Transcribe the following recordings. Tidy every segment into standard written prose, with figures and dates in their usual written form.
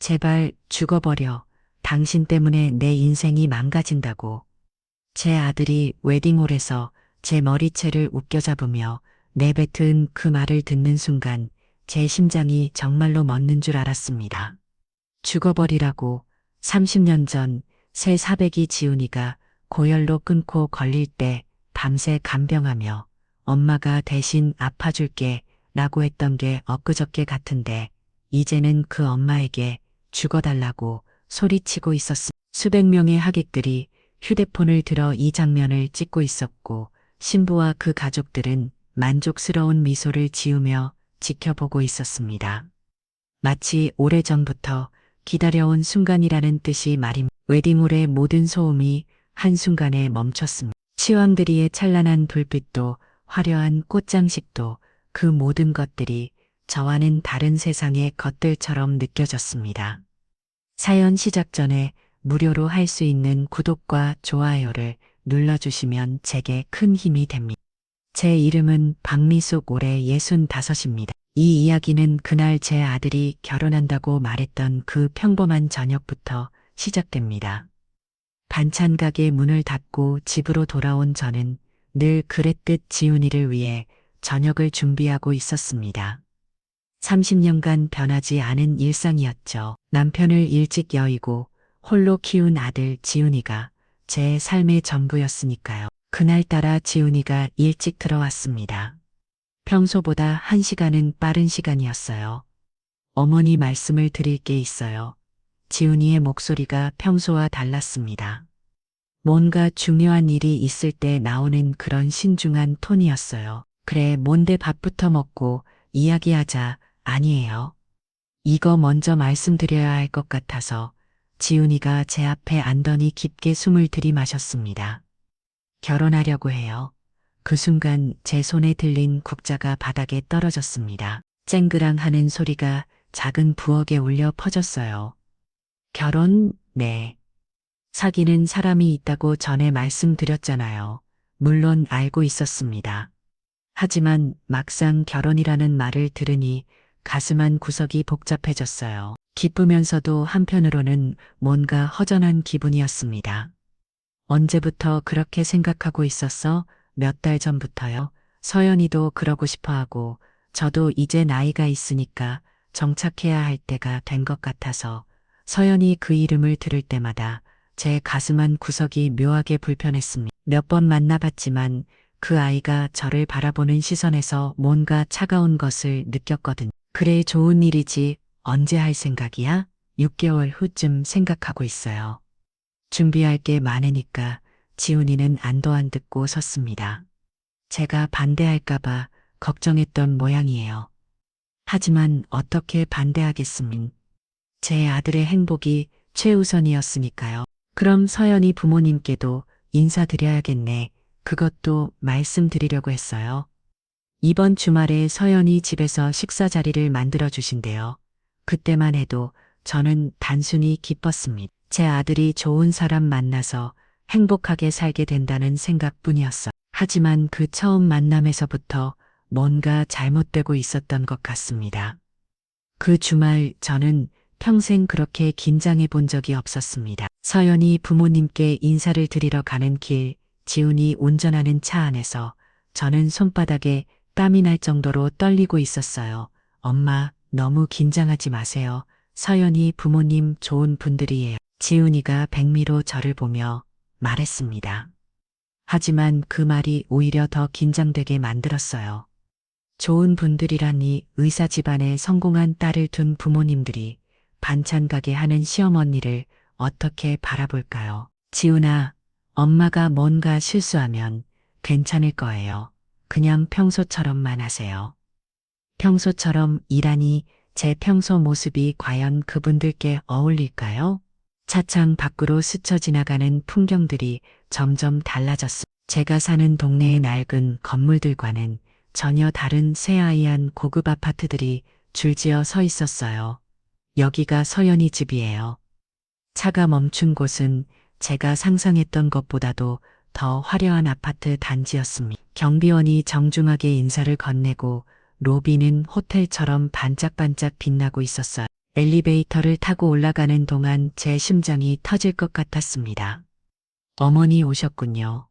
제발 죽어버려. 당신 때문에 내 인생이 망가진다고. 제 아들이 웨딩홀에서 제 머리채를 웃겨잡으며 내뱉은 그 말을 듣는 순간 제 심장이 정말로 멎는 줄 알았습니다. 죽어버리라고. 30년 전 새 사백이 지훈이가 고열로 끊고 걸릴 때 밤새 간병하며 엄마가 대신 아파줄게 라고 했던 게 엊그저께 같은데 이제는 그 엄마에게 죽어달라고 소리치고 있었습니다. 수백 명의 하객들이 휴대폰을 들어 이 장면을 찍고 있었고 신부와 그 가족들은 만족스러운 미소를 지으며 지켜보고 있었습니다. 마치 오래전부터 기다려온 순간이라는 뜻이 말입니다. 웨딩홀의 모든 소음이 한순간에 멈췄습니다. 시황들이의 찬란한 불빛도 화려한 꽃장식도 그 모든 것들이 저와는 다른 세상의 것들처럼 느껴졌습니다. 사연 시작 전에 무료로 할 수 있는 구독과 좋아요를 눌러주시면 제게 큰 힘이 됩니다. 제 이름은 박미숙 올해 65입니다. 이 이야기는 그날 제 아들이 결혼한다고 말했던 그 평범한 저녁부터 시작됩니다. 반찬 가게 문을 닫고 집으로 돌아온 저는 늘 그랬듯 지훈이를 위해 저녁을 준비하고 있었습니다. 30년간 변하지 않은 일상이었죠. 남편을 일찍 여의고 홀로 키운 아들 지훈이가 제 삶의 전부였으니까요. 그날따라 지훈이가 일찍 들어왔습니다. 평소보다 1시간은 빠른 시간이었어요. 어머니 말씀을 드릴 게 있어요. 지훈이의 목소리가 평소와 달랐습니다. 뭔가 중요한 일이 있을 때 나오는 그런 신중한 톤이었어요. 그래, 뭔데 밥부터 먹고 이야기하자. 아니에요. 이거 먼저 말씀드려야 할 것 같아서. 지훈이가 제 앞에 앉더니 깊게 숨을 들이마셨습니다. 결혼하려고 해요. 그 순간 제 손에 들린 국자가 바닥에 떨어졌습니다. 쨍그랑 하는 소리가 작은 부엌에 울려 퍼졌어요. 결혼? 네. 사귀는 사람이 있다고 전에 말씀드렸잖아요. 물론 알고 있었습니다. 하지만 막상 결혼이라는 말을 들으니 가슴 한 구석이 복잡해졌어요. 기쁘면서도 한편으로는 뭔가 허전한 기분이었습니다. 언제부터 그렇게 생각하고 있었어? 몇 달 전부터요. 서연이도 그러고 싶어 하고 저도 이제 나이가 있으니까 정착해야 할 때가 된 것 같아서 서연이 그 이름을 들을 때마다 제 가슴 한 구석이 묘하게 불편했습니다. 몇 번 만나봤지만 그 아이가 저를 바라보는 시선에서 뭔가 차가운 것을 느꼈거든요. 그래, 좋은 일이지. 언제 할 생각이야? 6개월 후쯤 생각하고 있어요. 준비할 게 많으니까. 지훈이는 안도 안 듣고 섰습니다. 제가 반대할까봐 걱정했던 모양이에요. 하지만 어떻게 반대하겠습니까? 제 아들의 행복이 최우선이었으니까요. 그럼 서연이 부모님께도 인사드려야겠네. 그것도 말씀드리려고 했어요. 이번 주말에 서연이 집에서 식사 자리를 만들어 주신대요. 그때만 해도 저는 단순히 기뻤습니다. 제 아들이 좋은 사람 만나서 행복하게 살게 된다는 생각뿐이었어요. 하지만 그 처음 만남에서부터 뭔가 잘못되고 있었던 것 같습니다. 그 주말 저는 평생 그렇게 긴장해 본 적이 없었습니다. 서연이 부모님께 인사를 드리러 가는 길, 지훈이 운전하는 차 안에서 저는 손바닥에 땀이 날 정도로 떨리고 있었어요. 엄마, 너무 긴장하지 마세요. 서연이 부모님 좋은 분들이에요. 지훈이가 백미로 저를 보며 말했습니다. 하지만 그 말이 오히려 더 긴장되게 만들었어요. 좋은 분들이라니 의사 집안에 성공한 딸을 둔 부모님들이 반찬 가게 하는 시어머니를 어떻게 바라볼까요? 지훈아, 엄마가 뭔가 실수하면 괜찮을 거예요. 그냥 평소처럼만 하세요. 평소처럼 일하니 제 평소 모습이 과연 그분들께 어울릴까요? 차창 밖으로 스쳐 지나가는 풍경들이 점점 달라졌습니다. 제가 사는 동네의 낡은 건물들과는 전혀 다른 새하얀 고급 아파트들이 줄지어 서 있었어요. 여기가 서연이 집이에요. 차가 멈춘 곳은 제가 상상했던 것보다도 더 화려한 아파트 단지였습니다. 경비원이 정중하게 인사를 건네고 로비는 호텔처럼 반짝반짝 빛나고 있었어요. 엘리베이터를 타고 올라가는 동안 제 심장이 터질 것 같았습니다. 어머니 오셨군요.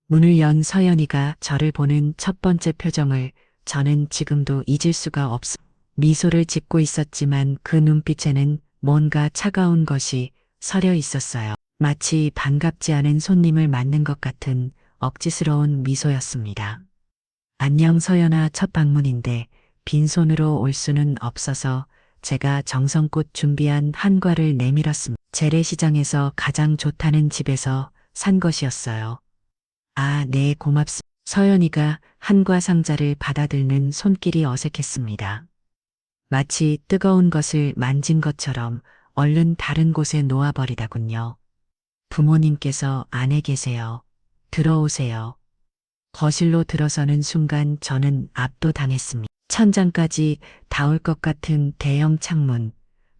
문을 연 서연이가 저를 보는 첫 번째 표정을 저는 지금도 잊을 수가 미소를 짓고 있었지만 그 눈빛에는 뭔가 차가운 것이 서려 있었어요. 마치 반갑지 않은 손님을 맞는 것 같은 억지스러운 미소였습니다. 안녕 서연아, 첫 방문인데 빈손으로 올 수는 없어서 제가 정성껏 준비한 한과를 내밀었습니다. 재래시장에서 가장 좋다는 집에서 산 것이었어요. 아, 네, 고맙습니다. 서연이가 한과 상자를 받아들는 손길이 어색했습니다. 마치 뜨거운 것을 만진 것처럼 얼른 다른 곳에 놓아버리다군요. 부모님께서 안에 계세요. 들어오세요. 거실로 들어서는 순간 저는 압도당했습니다. 천장까지 닿을 것 같은 대형 창문,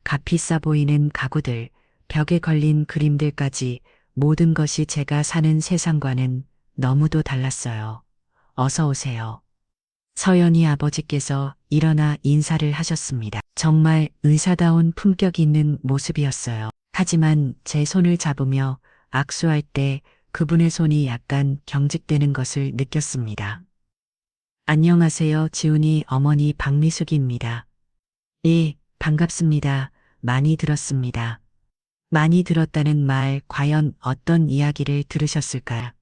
값비싸 보이는 가구들, 벽에 걸린 그림들까지 모든 것이 제가 사는 세상과는 너무도 달랐어요. 어서 오세요. 서연이 아버지께서 일어나 인사를 하셨습니다. 정말 의사다운 품격 있는 모습이었어요. 하지만 제 손을 잡으며 악수할 때 그분의 손이 약간 경직되는 것을 느꼈습니다. 안녕하세요, 지훈이 어머니 박미숙입니다. 예, 반갑습니다. 많이 들었습니다. 많이 들었다는 말, 과연 어떤 이야기를 들으셨을까요?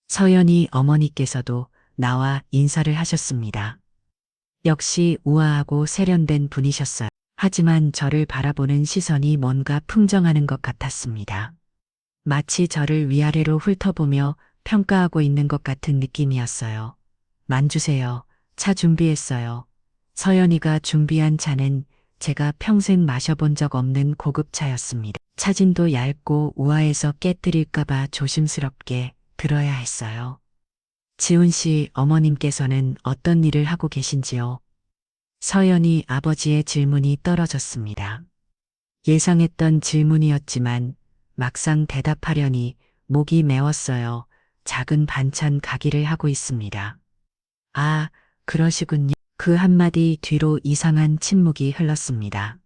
서연이 어머니께서도 나와 인사를 하셨습니다. 역시 우아하고 세련된 분이셨어요. 하지만 저를 바라보는 시선이 뭔가 풍정하는 것 같았습니다. 마치 저를 위아래로 훑어보며 평가하고 있는 것 같은 느낌이었어요. 만주세요. 차 준비했어요. 서연이가 준비한 차는 제가 평생 마셔본 적 없는 고급 차였습니다. 차진도 얇고 우아해서 깨뜨릴까봐 조심스럽게 들어야 했어요. 지훈 씨, 어머님께서는 어떤 일을 하고 계신지요? 서연이 아버지의 질문이 떨어졌습니다. 예상했던 질문이었지만 막상 대답하려니 목이 메웠어요. 작은 반찬 가게를 하고 있습니다. 아, 그러시군요. 그 한마디 뒤로 이상한 침묵이 흘렀습니다.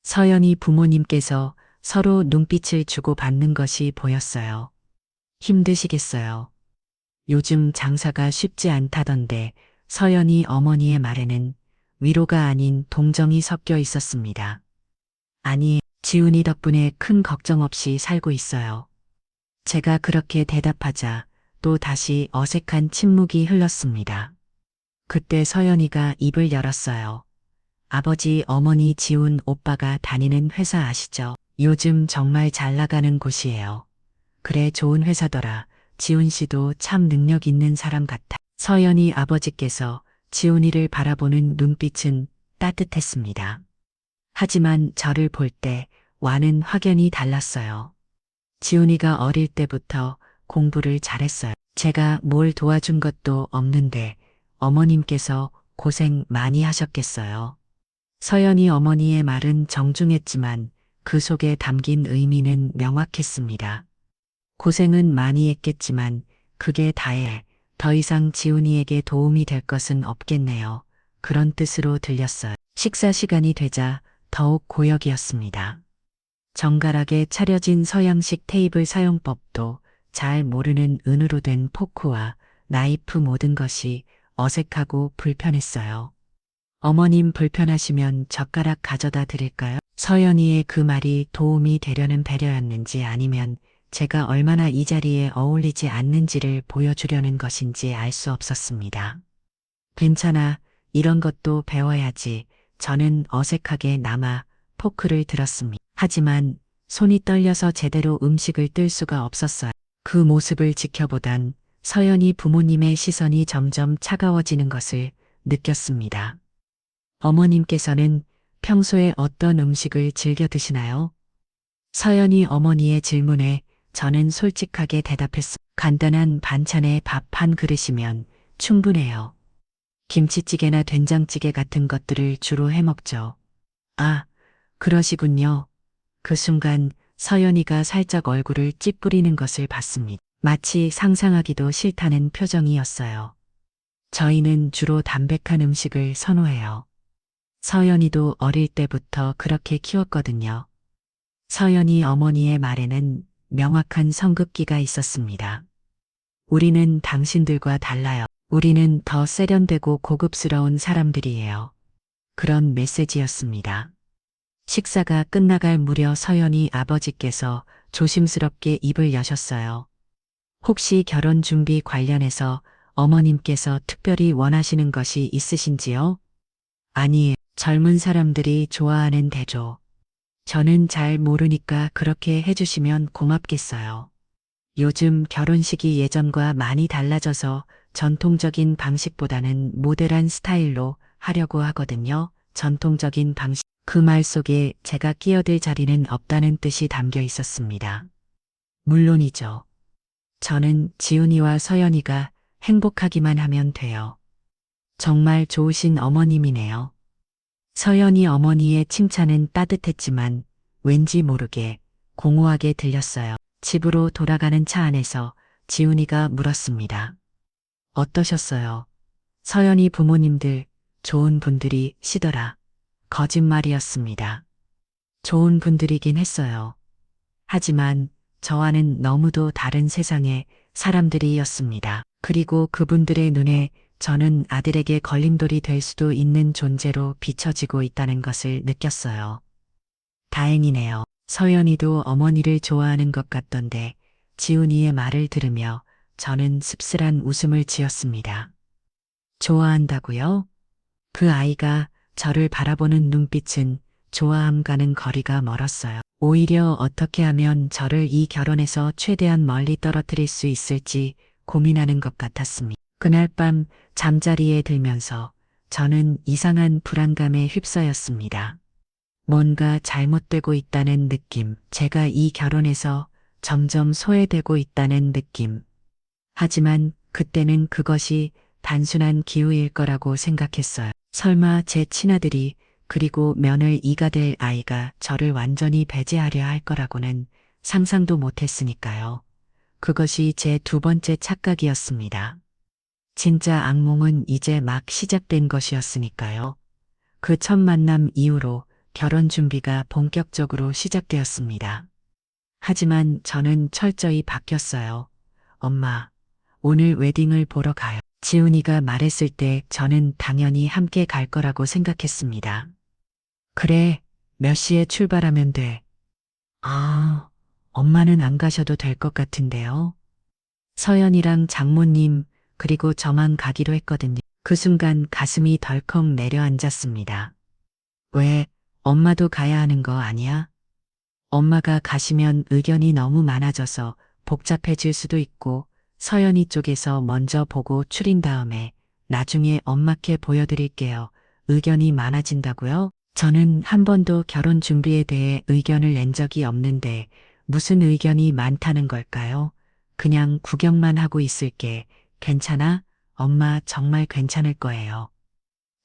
서연이 부모님께서 서로 눈빛을 주고받는 것이 보였어요. 힘드시겠어요. 요즘 장사가 쉽지 않다던데 서연이 어머니의 말에는 위로가 아닌 동정이 섞여 있었습니다. 아니, 지훈이 덕분에 큰 걱정 없이 살고 있어요. 제가 그렇게 대답하자 또 다시 어색한 침묵이 흘렀습니다. 그때 서연이가 입을 열었어요. 아버지, 어머니, 지훈 오빠가 다니는 회사 아시죠? 요즘 정말 잘 나가는 곳이에요. 그래, 좋은 회사더라. 지훈 씨도 참 능력 있는 사람 같아. 서연이 아버지께서 지훈이를 바라보는 눈빛은 따뜻했습니다. 하지만 저를 볼 때와는 확연히 달랐어요. 지훈이가 어릴 때부터 공부를 잘했어요. 제가 뭘 도와준 것도 없는데 어머님께서 고생 많이 하셨겠어요. 서연이 어머니의 말은 정중했지만 그 속에 담긴 의미는 명확했습니다. 고생은 많이 했겠지만 그게 다해 더 이상 지훈이에게 도움이 될 것은 없겠네요. 그런 뜻으로 들렸어요. 식사 시간이 되자 더욱 고역이었습니다. 정갈하게 차려진 서양식 테이블 사용법도 잘 모르는 은으로 된 포크와 나이프 모든 것이 어색하고 불편했어요. 어머님 불편하시면 젓가락 가져다 드릴까요? 서연이의 그 말이 도움이 되려는 배려였는지 아니면 제가 얼마나 이 자리에 어울리지 않는지를 보여주려는 것인지 알 수 없었습니다. 괜찮아, 이런 것도 배워야지. 저는 어색하게 남아 포크를 들었습니다. 하지만 손이 떨려서 제대로 음식을 뜰 수가 없었어요. 그 모습을 지켜보던 서연이 부모님의 시선이 점점 차가워지는 것을 느꼈습니다. 어머님께서는 평소에 어떤 음식을 즐겨 드시나요? 서연이 어머니의 질문에 저는 솔직하게 대답했습니다. 간단한 반찬에 밥 한 그릇이면 충분해요. 김치찌개나 된장찌개 같은 것들을 주로 해먹죠. 아, 그러시군요. 그 순간 서연이가 살짝 얼굴을 찌푸리는 것을 봤습니다. 마치 상상하기도 싫다는 표정이었어요. 저희는 주로 담백한 음식을 선호해요. 서연이도 어릴 때부터 그렇게 키웠거든요. 서연이 어머니의 말에는 명확한 성급기가 있었습니다. 우리는 당신들과 달라요. 우리는 더 세련되고 고급스러운 사람들이에요. 그런 메시지였습니다. 식사가 끝나갈 무렵 서연이 아버지께서 조심스럽게 입을 여셨어요. 혹시 결혼 준비 관련해서 어머님께서 특별히 원하시는 것이 있으신지요? 아니에요. 젊은 사람들이 좋아하는 대조. 저는 잘 모르니까 그렇게 해주시면 고맙겠어요. 요즘 결혼식이 예전과 많이 달라져서 전통적인 방식보다는 모델한 스타일로 하려고 하거든요. 전통적인 방식. 그 말 속에 제가 끼어들 자리는 없다는 뜻이 담겨 있었습니다. 물론이죠. 저는 지훈이와 서연이가 행복하기만 하면 돼요. 정말 좋으신 어머님이네요. 서연이 어머니의 칭찬은 따뜻했지만 왠지 모르게 공허하게 들렸어요. 집으로 돌아가는 차 안에서 지훈이가 물었습니다. 어떠셨어요? 서연이 부모님들 좋은 분들이시더라. 거짓말이었습니다. 좋은 분들이긴 했어요. 하지만 저와는 너무도 다른 세상의 사람들이었습니다. 그리고 그분들의 눈에 저는 아들에게 걸림돌이 될 수도 있는 존재로 비춰지고 있다는 것을 느꼈어요. 다행이네요. 서연이도 어머니를 좋아하는 것 같던데 지훈이의 말을 들으며 저는 씁쓸한 웃음을 지었습니다. 좋아한다고요? 그 아이가 저를 바라보는 눈빛은 좋아함과는 거리가 멀었어요. 오히려 어떻게 하면 저를 이 결혼에서 최대한 멀리 떨어뜨릴 수 있을지 고민하는 것 같았습니다. 그날 밤 잠자리에 들면서 저는 이상한 불안감에 휩싸였습니다. 뭔가 잘못되고 있다는 느낌, 제가 이 결혼에서 점점 소외되고 있다는 느낌. 하지만 그때는 그것이 단순한 기우일 거라고 생각했어요. 설마 제 친아들이 그리고 며느리 이가 될 아이가 저를 완전히 배제하려 할 거라고는 상상도 못했으니까요. 그것이 제 두 번째 착각이었습니다. 진짜 악몽은 이제 막 시작된 것이었으니까요. 그 첫 만남 이후로 결혼 준비가 본격적으로 시작되었습니다. 하지만 저는 철저히 바뀌었어요. 엄마, 오늘 웨딩을 보러 가요. 지훈이가 말했을 때 저는 당연히 함께 갈 거라고 생각했습니다. 그래, 몇 시에 출발하면 돼? 아, 엄마는 안 가셔도 될 것 같은데요. 서연이랑 장모님, 그리고 저만 가기로 했거든요. 그 순간 가슴이 덜컥 내려앉았습니다. 왜, 엄마도 가야 하는 거 아니야? 엄마가 가시면 의견이 너무 많아져서 복잡해질 수도 있고, 서연이 쪽에서 먼저 보고 추린 다음에 나중에 엄마께 보여드릴게요. 의견이 많아진다고요? 저는 한 번도 결혼 준비에 대해 의견을 낸 적이 없는데 무슨 의견이 많다는 걸까요? 그냥 구경만 하고 있을게. 괜찮아? 엄마 정말 괜찮을 거예요.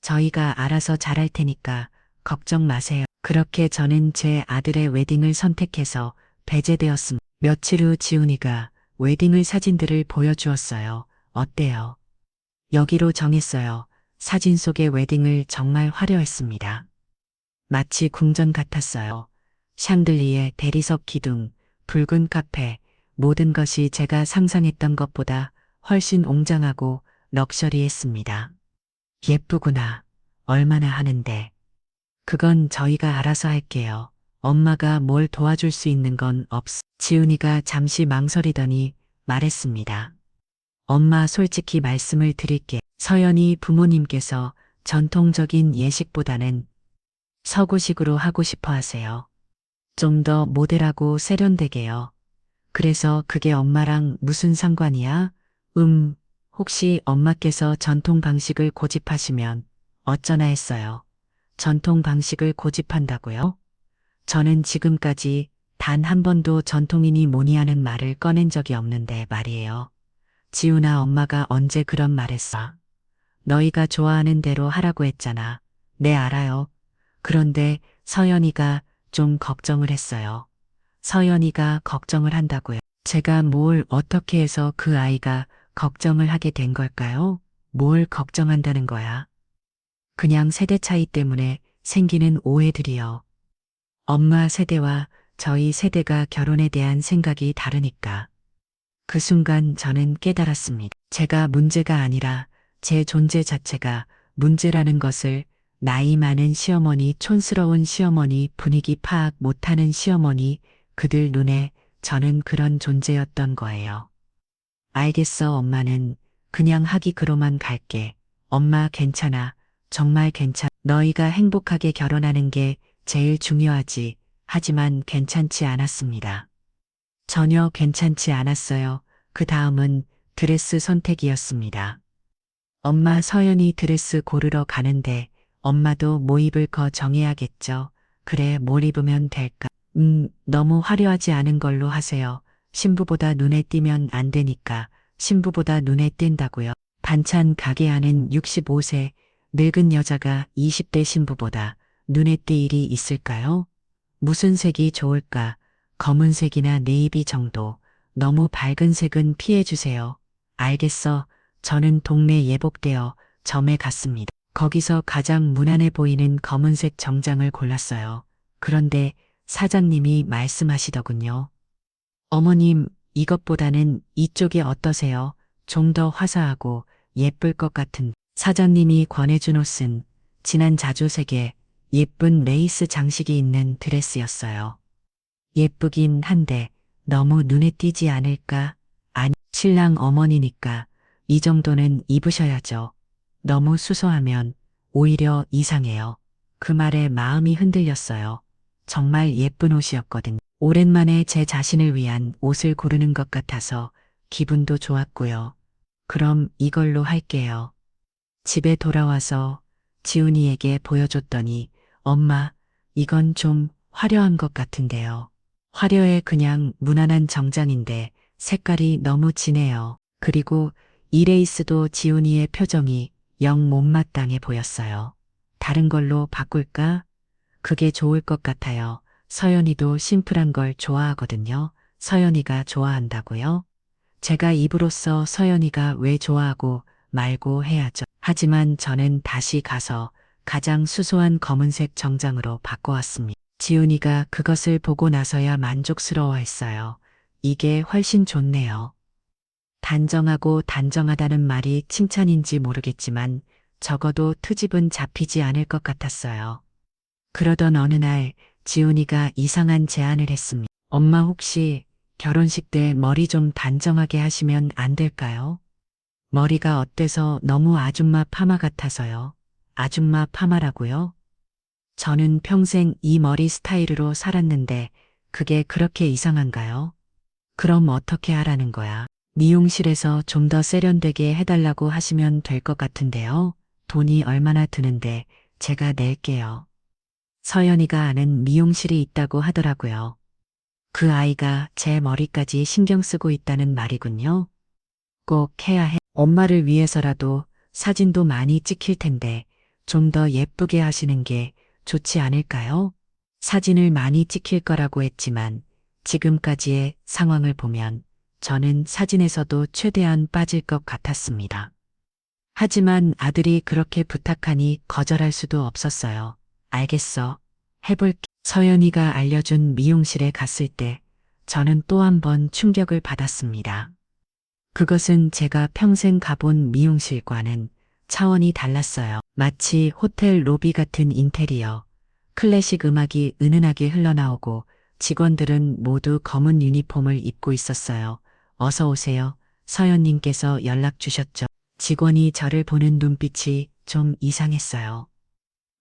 저희가 알아서 잘할 테니까 걱정 마세요. 그렇게 저는 제 아들의 웨딩을 선택해서 배제되었습니다. 며칠 후 지훈이가 웨딩을 사진들을 보여주었어요. 어때요? 여기로 정했어요. 사진 속의 웨딩을 정말 화려했습니다. 마치 궁전 같았어요. 샹들리에 대리석 기둥, 붉은 카페, 모든 것이 제가 상상했던 것보다 훨씬 웅장하고 럭셔리했습니다. 예쁘구나. 얼마나 하는데. 그건 저희가 알아서 할게요. 엄마가 뭘 도와줄 수 있는 건 없어. 지훈이가 잠시 망설이더니 말했습니다. 엄마 솔직히 말씀을 드릴게. 서연이 부모님께서 전통적인 예식보다는 서구식으로 하고 싶어 하세요. 좀 더 모델하고 세련되게요. 그래서 그게 엄마랑 무슨 상관이야? 혹시 엄마께서 전통 방식을 고집하시면 어쩌나 했어요. 전통 방식을 고집한다고요? 저는 지금까지 단 한 번도 전통이니 뭐니 하는 말을 꺼낸 적이 없는데 말이에요. 지훈아, 엄마가 언제 그런 말 했어? 너희가 좋아하는 대로 하라고 했잖아. 네, 알아요. 그런데 서연이가 좀 걱정을 했어요. 서연이가 걱정을 한다고요. 제가 뭘 어떻게 해서 그 아이가 걱정을 하게 된 걸까요? 뭘 걱정한다는 거야? 그냥 세대 차이 때문에 생기는 오해들이요. 엄마 세대와 저희 세대가 결혼에 대한 생각이 다르니까. 그 순간 저는 깨달았습니다. 제가 문제가 아니라 제 존재 자체가 문제라는 것을 나이 많은 시어머니, 촌스러운 시어머니, 분위기 파악 못하는 시어머니, 그들 눈에 저는 그런 존재였던 거예요. 알겠어, 엄마는 그냥 하기 그로만 갈게. 엄마 괜찮아. 정말 괜찮아. 너희가 행복하게 결혼하는 게 제일 중요하지. 하지만 괜찮지 않았습니다. 전혀 괜찮지 않았어요. 그 다음은 드레스 선택이었습니다. 엄마 서연이 드레스 고르러 가는데 엄마도 뭐 입을 거 정해야겠죠. 그래, 뭘 입으면 될까? 너무 화려하지 않은 걸로 하세요. 신부보다 눈에 띄면 안 되니까. 신부보다 눈에 띈다고요. 반찬 가게 하는 65세 늙은 여자가 20대 신부보다 눈에 띌 일이 있을까요? 무슨 색이 좋을까? 검은색이나 네이비 정도. 너무 밝은 색은 피해주세요. 알겠어. 저는 동네 예복대여 점에 갔습니다. 거기서 가장 무난해 보이는 검은색 정장을 골랐어요. 그런데 사장님이 말씀하시더군요. 어머님, 이것보다는 이쪽이 어떠세요? 좀 더 화사하고 예쁠 것 같은. 사장님이 권해준 옷은 진한 자주색에 예쁜 레이스 장식이 있는 드레스였어요. 예쁘긴 한데 너무 눈에 띄지 않을까? 아니, 신랑 어머니니까 이 정도는 입으셔야죠. 너무 수소하면 오히려 이상해요. 그 말에 마음이 흔들렸어요. 정말 예쁜 옷이었거든요. 오랜만에 제 자신을 위한 옷을 고르는 것 같아서 기분도 좋았고요. 그럼 이걸로 할게요. 집에 돌아와서 지훈이에게 보여줬더니 엄마, 이건 좀 화려한 것 같은데요. 화려해 그냥 무난한 정장인데 색깔이 너무 진해요. 그리고 이 레이스도 지훈이의 표정이 영 못마땅해 보였어요. 다른 걸로 바꿀까? 그게 좋을 것 같아요. 서연이도 심플한 걸 좋아하거든요. 서연이가 좋아한다고요? 제가 입으로써 서연이가 왜 좋아하고 말고 해야죠. 하지만 저는 다시 가서 가장 수수한 검은색 정장으로 바꿔왔습니다. 지훈이가 그것을 보고 나서야 만족스러워했어요. 이게 훨씬 좋네요. 단정하고 단정하다는 말이 칭찬인지 모르겠지만 적어도 트집은 잡히지 않을 것 같았어요. 그러던 어느 날 지훈이가 이상한 제안을 했습니다. 엄마 혹시 결혼식 때 머리 좀 단정하게 하시면 안 될까요? 머리가 어때서 너무 아줌마 파마 같아서요. 아줌마 파마라고요? 저는 평생 이 머리 스타일로 살았는데 그게 그렇게 이상한가요? 그럼 어떻게 하라는 거야? 미용실에서 좀 더 세련되게 해달라고 하시면 될 것 같은데요. 돈이 얼마나 드는데 제가 낼게요. 서연이가 아는 미용실이 있다고 하더라고요. 그 아이가 제 머리까지 신경 쓰고 있다는 말이군요. 꼭 해야 해. 엄마를 위해서라도 사진도 많이 찍힐 텐데 좀 더 예쁘게 하시는 게 좋지 않을까요? 사진을 많이 찍힐 거라고 했지만 지금까지의 상황을 보면 저는 사진에서도 최대한 빠질 것 같았습니다. 하지만 아들이 그렇게 부탁하니 거절할 수도 없었어요. 알겠어. 해볼게. 서연이가 알려준 미용실에 갔을 때 저는 또 한 번 충격을 받았습니다. 그것은 제가 평생 가본 미용실과는 차원이 달랐어요. 마치 호텔 로비 같은 인테리어, 클래식 음악이 은은하게 흘러나오고 직원들은 모두 검은 유니폼을 입고 있었어요. 어서 오세요. 서연님께서 연락 주셨죠. 직원이 저를 보는 눈빛이 좀 이상했어요.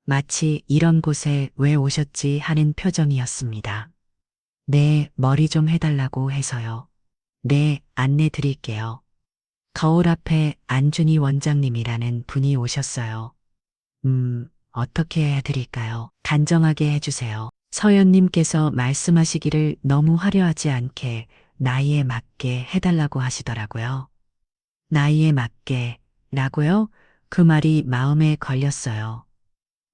마치 이런 곳에 왜 오셨지 하는 표정이었습니다. 네, 머리 좀 해달라고 해서요. 네, 안내 드릴게요. 거울 앞에 안준희 원장님이라는 분이 오셨어요. 어떻게 해드릴까요? 단정하게 해주세요. 서연님께서 말씀하시기를 너무 화려하지 않게 나이에 맞게 해달라고 하시더라고요. 나이에 맞게 라고요? 그 말이 마음에 걸렸어요.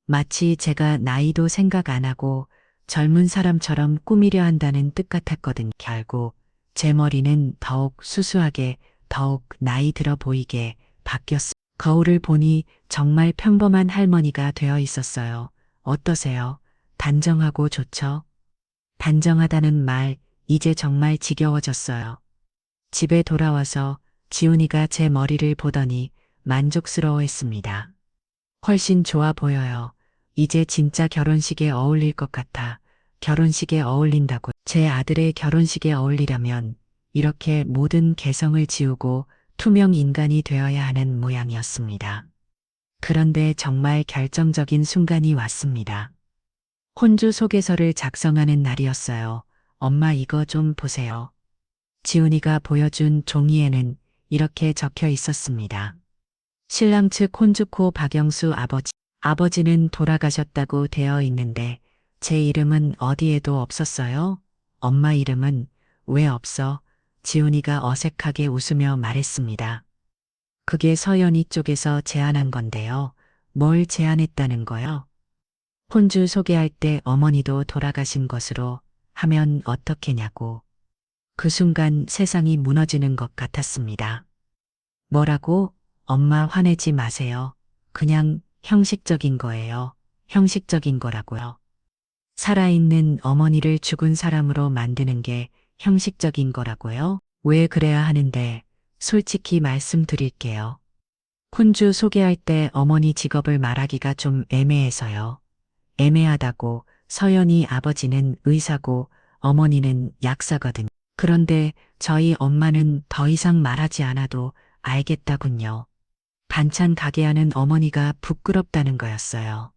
마치 제가 나이도 생각 안 하고 젊은 사람처럼 꾸미려 한다는 뜻 같았거든요. 결국 제 머리는 더욱 수수하게 더욱 나이 들어 보이게 바뀌었어요. 거울을 보니 정말 평범한 할머니가 되어 있었어요. 어떠세요? 단정하고 좋죠? 단정하다는 말, 이제 정말 지겨워졌어요. 집에 돌아와서 지훈이가 제 머리를 보더니 만족스러워했습니다. 훨씬 좋아 보여요. 이제 진짜 결혼식에 어울릴 것 같아. 결혼식에 어울린다고. 제 아들의 결혼식에 어울리려면 이렇게 모든 개성을 지우고 투명 인간이 되어야 하는 모양이었습니다. 그런데 정말 결정적인 순간이 왔습니다. 혼주 소개서를 작성하는 날이었어요. 엄마 이거 좀 보세요. 지훈이가 보여준 종이에는 이렇게 적혀 있었습니다. 신랑 측 혼주코 박영수 아버지. 아버지는 돌아가셨다고 되어 있는데 제 이름은 어디에도 없었어요? 엄마 이름은 왜 없어? 지훈이가 어색하게 웃으며 말했습니다. 그게 서연이 쪽에서 제안한 건데요. 뭘 제안했다는 거요? 혼주 소개할 때 어머니도 돌아가신 것으로 하면 어떻게냐고. 그 순간 세상이 무너지는 것 같았습니다. 뭐라고? 엄마 화내지 마세요. 그냥 형식적인 거예요. 형식적인 거라고요. 살아있는 어머니를 죽은 사람으로 만드는 게 형식적인 거라고요? 왜 그래야 하는데 솔직히 말씀드릴게요. 혼주 소개할 때 어머니 직업을 말하기가 좀 애매해서요. 애매하다고. 서연이 아버지는 의사고 어머니는 약사거든. 그런데 저희 엄마는 더 이상 말하지 않아도 알겠다군요. 반찬 가게 하는 어머니가 부끄럽다는 거였어요.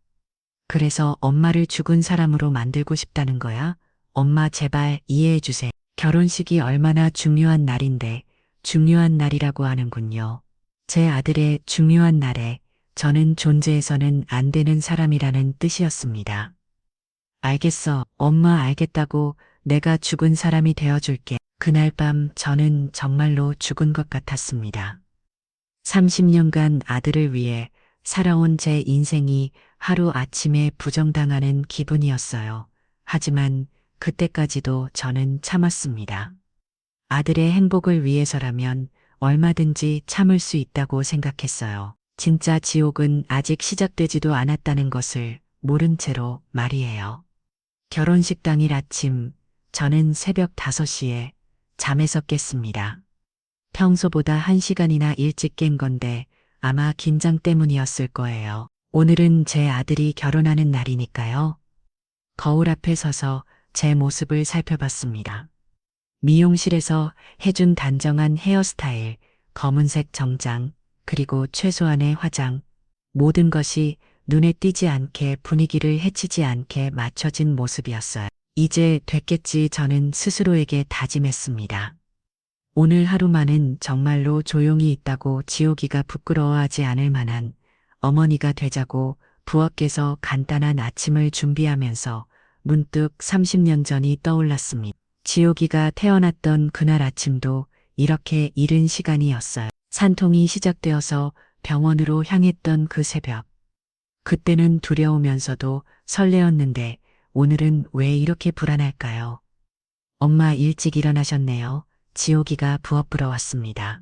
그래서 엄마를 죽은 사람으로 만들고 싶다는 거야? 엄마 제발 이해해 주세요. 결혼식이 얼마나 중요한 날인데 중요한 날이라고 하는군요. 제 아들의 중요한 날에 저는 존재해서는 안 되는 사람이라는 뜻이었습니다. 알겠어. 엄마 알겠다고. 내가 죽은 사람이 되어줄게. 그날 밤 저는 정말로 죽은 것 같았습니다. 30년간 아들을 위해 살아온 제 인생이 하루아침에 부정당하는 기분이었어요. 하지만 그때까지도 저는 참았습니다. 아들의 행복을 위해서라면 얼마든지 참을 수 있다고 생각했어요. 진짜 지옥은 아직 시작되지도 않았다는 것을 모른 채로 말이에요. 결혼식 당일 아침, 저는 새벽 5시에 잠에서 깼습니다. 평소보다 1시간이나 일찍 깬 건데 아마 긴장 때문이었을 거예요. 오늘은 제 아들이 결혼하는 날이니까요. 거울 앞에 서서 제 모습을 살펴봤습니다. 미용실에서 해준 단정한 헤어스타일, 검은색 정장, 그리고 최소한의 화장, 모든 것이 눈에 띄지 않게 분위기를 해치지 않게 맞춰진 모습이었어요. 이제 됐겠지 저는 스스로에게 다짐했습니다. 오늘 하루만은 정말로 조용히 있다고 지옥이가 부끄러워하지 않을 만한 어머니가 되자고 부엌에서 간단한 아침을 준비하면서 문득 30년 전이 떠올랐습니다. 지옥이가 태어났던 그날 아침도 이렇게 이른 시간이었어요. 산통이 시작되어서 병원으로 향했던 그 새벽. 그때는 두려우면서도 설레었는데 오늘은 왜 이렇게 불안할까요? 엄마 일찍 일어나셨네요. 지옥이가 부엌으로 왔습니다.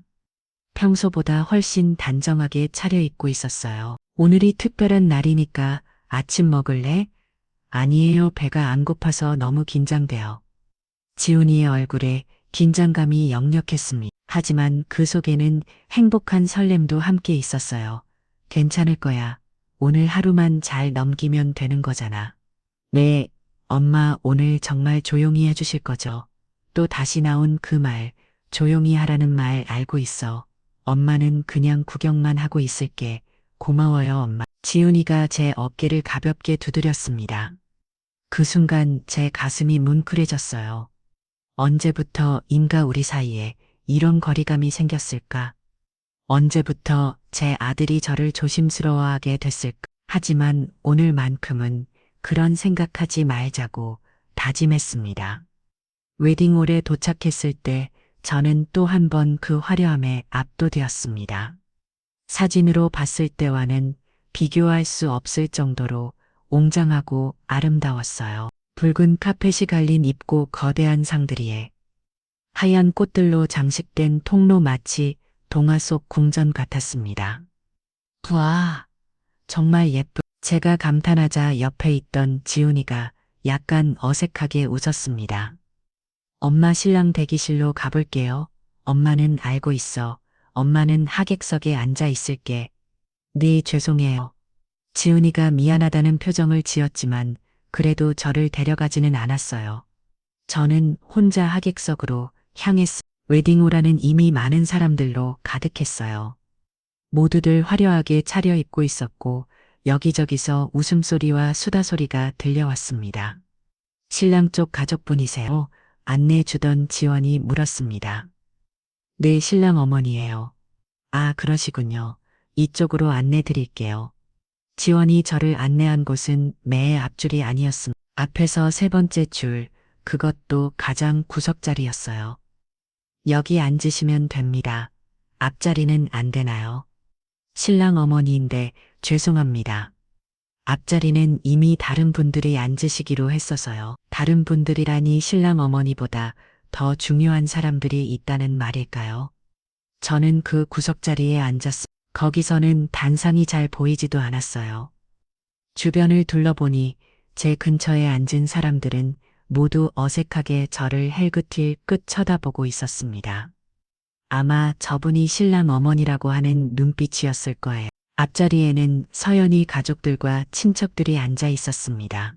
평소보다 훨씬 단정하게 차려입고 있었어요. 오늘이 특별한 날이니까 아침 먹을래? 아니에요. 배가 안 고파서 너무 긴장돼요. 지훈이의 얼굴에 긴장감이 역력했습니다. 하지만 그 속에는 행복한 설렘도 함께 있었어요. 괜찮을 거야. 오늘 하루만 잘 넘기면 되는 거잖아. 네, 엄마 오늘 정말 조용히 해주실 거죠? 또 다시 나온 그 말, 조용히 하라는 말 알고 있어. 엄마는 그냥 구경만 하고 있을게. 고마워요, 엄마. 지훈이가 제 어깨를 가볍게 두드렸습니다. 그 순간 제 가슴이 뭉클해졌어요. 언제부터 우리 사이에 이런 거리감이 생겼을까? 언제부터 제 아들이 저를 조심스러워하게 됐을까? 하지만 오늘만큼은 그런 생각하지 말자고 다짐했습니다. 웨딩홀에 도착했을 때 저는 또 한 번 그 화려함에 압도되었습니다. 사진으로 봤을 때와는 비교할 수 없을 정도로 웅장하고 아름다웠어요. 붉은 카펫이 갈린 입고 거대한 상들이에 하얀 꽃들로 장식된 통로 마치 동화 속 궁전 같았습니다. 와, 정말 예쁘. 제가 감탄하자 옆에 있던 지훈이가 약간 어색하게 웃었습니다. 엄마 신랑 대기실로 가볼게요. 엄마는 알고 있어. 엄마는 하객석에 앉아 있을게. 네, 죄송해요. 지훈이가 미안하다는 표정을 지었지만 그래도 저를 데려가지는 않았어요. 저는 혼자 하객석으로 향했. 웨딩홀라는 이미 많은 사람들로 가득했어요. 모두들 화려하게 차려입고 있었고 여기저기서 웃음소리와 수다소리가 들려왔습니다. 신랑 쪽 가족분이세요? 안내 주던 지원이 물었습니다. 네, 신랑 어머니예요. 아, 그러시군요. 이쪽으로 안내 드릴게요. 지원이 저를 안내한 곳은 매의 앞줄이 아니었습니다. 앞에서 세 번째 줄, 그것도 가장 구석자리였어요. 여기 앉으시면 됩니다. 앞자리는 안 되나요? 신랑 어머니인데 죄송합니다. 앞자리는 이미 다른 분들이 앉으시기로 했어서요. 다른 분들이라니 신랑 어머니보다 더 중요한 사람들이 있다는 말일까요? 저는 그 구석자리에 앉았습니다. 거기서는 단상이 잘 보이지도 않았어요. 주변을 둘러보니 제 근처에 앉은 사람들은 모두 어색하게 저를 헬긋힐 쳐다보고 있었습니다. 아마 저분이 신랑 어머니라고 하는 눈빛이었을 거예요. 앞자리에는 서연이 가족들과 친척들이 앉아 있었습니다.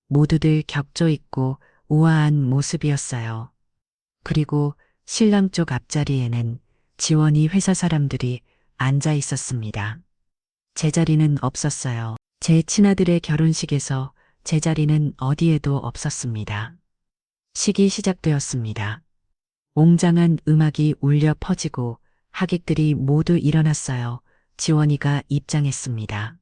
모두들 격조 있고 우아한 모습이었어요. 그리고 신랑 쪽 앞자리에는 지원이 회사 사람들이 앉아 있었습니다. 제 자리는 없었어요. 제 친아들의 결혼식에서 제 자리는 어디에도 없었습니다. 식이 시작되었습니다. 웅장한 음악이 울려 퍼지고 하객들이 모두 일어났어요. 지원이가 입장했습니다.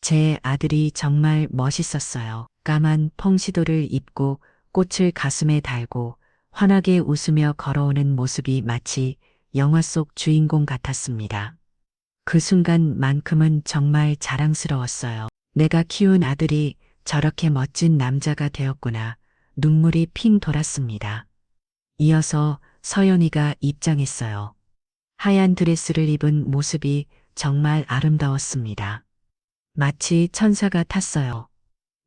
제 아들이 정말 멋있었어요. 까만 펑시도를 입고 꽃을 가슴에 달고 환하게 웃으며 걸어오는 모습이 마치 영화 속 주인공 같았습니다. 그 순간만큼은 정말 자랑스러웠어요. 내가 키운 아들이 저렇게 멋진 남자가 되었구나. 눈물이 핑 돌았습니다. 이어서 서연이가 입장했어요. 하얀 드레스를 입은 모습이 정말 아름다웠습니다. 마치 천사 같았어요.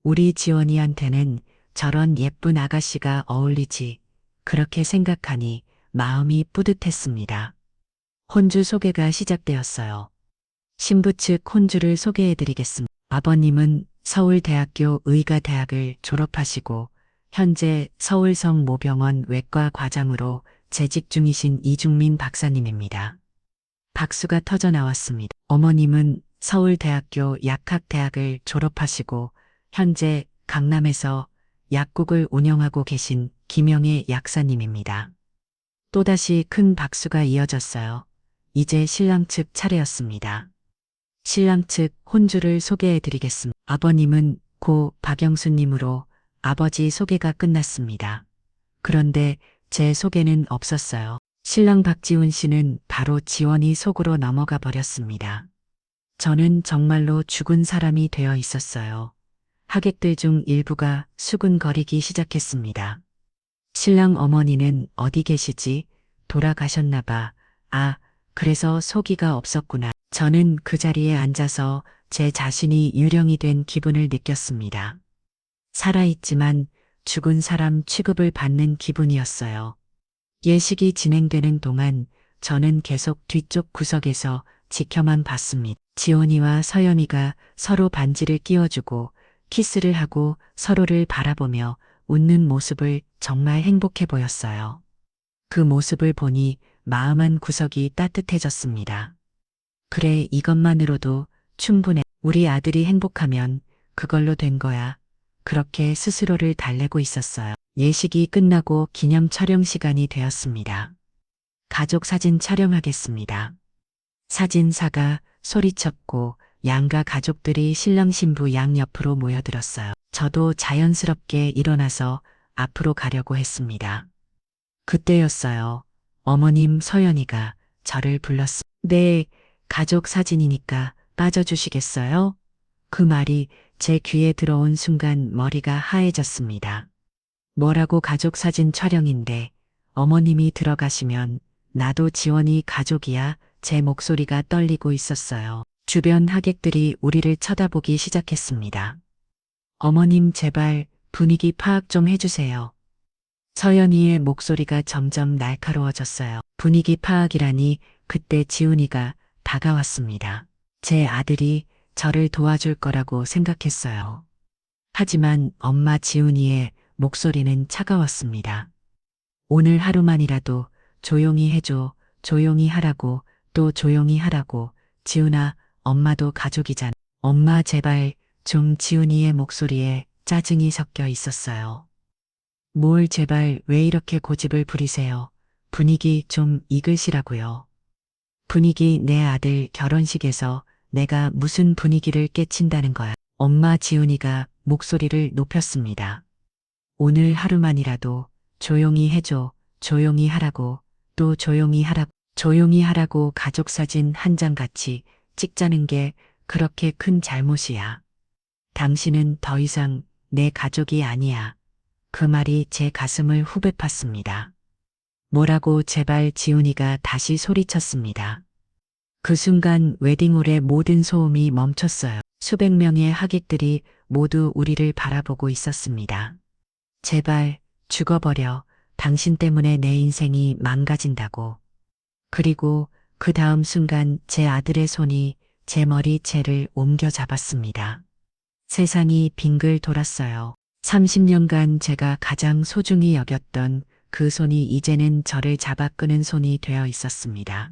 우리 지원이한테는 저런 예쁜 아가씨가 어울리지. 그렇게 생각하니 마음이 뿌듯했습니다. 혼주 소개가 시작되었어요. 신부 측 혼주를 소개해드리겠습니다. 아버님은 서울대학교 의과대학을 졸업하시고 현재 서울성모병원 외과 과장으로 재직 중이신 이중민 박사님입니다. 박수가 터져 나왔습니다. 어머님은 서울대학교 약학대학을 졸업하시고 현재 강남에서 약국을 운영하고 계신 김영애 약사님입니다. 또다시 큰 박수가 이어졌어요. 이제 신랑 측 차례였습니다. 신랑 측 혼주를 소개해드리겠습니다. 아버님은 고 박영수님으로 아버지 소개가 끝났습니다. 그런데 제 소개는 없었어요. 신랑 박지훈 씨는 바로 지원이 속으로 넘어가 버렸습니다. 저는 정말로 죽은 사람이 되어 있었어요. 하객들 중 일부가 수군거리기 시작했습니다. 신랑 어머니는 어디 계시지? 돌아가셨나 봐. 아, 그래서 소기가 없었구나. 저는 그 자리에 앉아서 제 자신이 유령이 된 기분을 느꼈습니다. 살아있지만 죽은 사람 취급을 받는 기분이었어요. 예식이 진행되는 동안 저는 계속 뒤쪽 구석에서 지켜만 봤습니다. 지원이와 서연이가 서로 반지를 끼워주고 키스를 하고 서로를 바라보며 웃는 모습을 정말 행복해 보였어요. 그 모습을 보니 마음 한 구석이 따뜻해졌습니다. 그래, 이것만으로도 충분해. 우리 아들이 행복하면 그걸로 된 거야. 그렇게 스스로를 달래고 있었어요. 예식이 끝나고 기념 촬영 시간이 되었습니다. 가족 사진 촬영하겠습니다. 사진사가 소리쳤고 양가 가족들이 신랑 신부 양 옆으로 모여들었어요. 저도 자연스럽게 일어나서 앞으로 가려고 했습니다. 그때였어요. 어머님 서연이가 저를 불렀습니다. 네, 가족 사진이니까 빠져주시겠어요? 그 말이 제 귀에 들어온 순간 머리가 하얘졌습니다. 뭐라고 가족 사진 촬영인데 어머님이 들어가시면 나도 지원이 가족이야. 제 목소리가 떨리고 있었어요. 주변 하객들이 우리를 쳐다보기 시작했습니다. 어머님 제발 분위기 파악 좀 해주세요. 서연이의 목소리가 점점 날카로워졌어요. 분위기 파악이라니 그때 지훈이가 다가왔습니다. 제 아들이 저를 도와줄 거라고 생각했어요. 하지만 엄마 지훈이의 목소리는 차가웠습니다. 오늘 하루만이라도 조용히 해줘, 조용히 하라고, 또 조용히 하라고. 지훈아, 엄마도 가족이잖아. 엄마 제발 좀. 지훈이의 목소리에 짜증이 섞여 있었어요. 뭘 제발 왜 이렇게 고집을 부리세요? 분위기 좀 이끄시라고요. 분위기 내 아들 결혼식에서 내가 무슨 분위기를 깨친다는 거야. 엄마 지훈이가 목소리를 높였습니다. 오늘 하루만이라도 조용히 해줘, 조용히 하라고, 또 조용히 하라고. 조용히 하라고. 가족 사진 한 장 같이 찍자는 게 그렇게 큰 잘못이야. 당신은 더 이상 내 가족이 아니야. 그 말이 제 가슴을 후벼 팠습니다. 뭐라고? 제발. 지훈이가 다시 소리쳤습니다. 그 순간 웨딩홀의 모든 소음이 멈췄어요. 수백 명의 하객들이 모두 우리를 바라보고 있었습니다. 제발 죽어버려. 당신 때문에 내 인생이 망가진다고. 그리고 그 다음 순간 제 아들의 손이 제 머리채를 옮겨 잡았습니다. 세상이 빙글 돌았어요. 30년간 제가 가장 소중히 여겼던 그 손이 이제는 저를 잡아 끄는 손이 되어 있었습니다.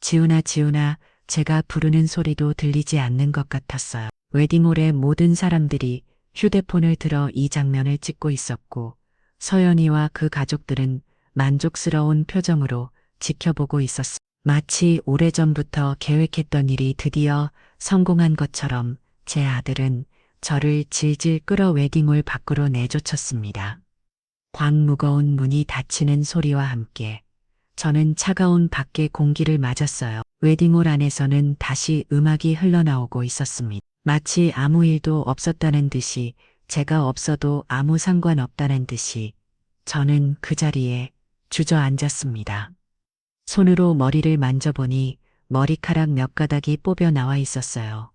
지훈아, 지훈아, 제가 부르는 소리도 들리지 않는 것 같았어요. 웨딩홀의 모든 사람들이 휴대폰을 들어 이 장면을 찍고 있었고, 서연이와 그 가족들은 만족스러운 표정으로 지켜보고 있었습니다. 마치 오래전부터 계획했던 일이 드디어 성공한 것처럼 제 아들은 저를 질질 끌어 웨딩홀 밖으로 내쫓았습니다. 광 무거운 문이 닫히는 소리와 함께 저는 차가운 밖의 공기를 맞았어요. 웨딩홀 안에서는 다시 음악이 흘러나오고 있었습니다. 마치 아무 일도 없었다는 듯이, 제가 없어도 아무 상관없다는 듯이 저는 그 자리에 주저앉았습니다. 손으로 머리를 만져보니 머리카락 몇 가닥이 뽑혀 나와 있었어요.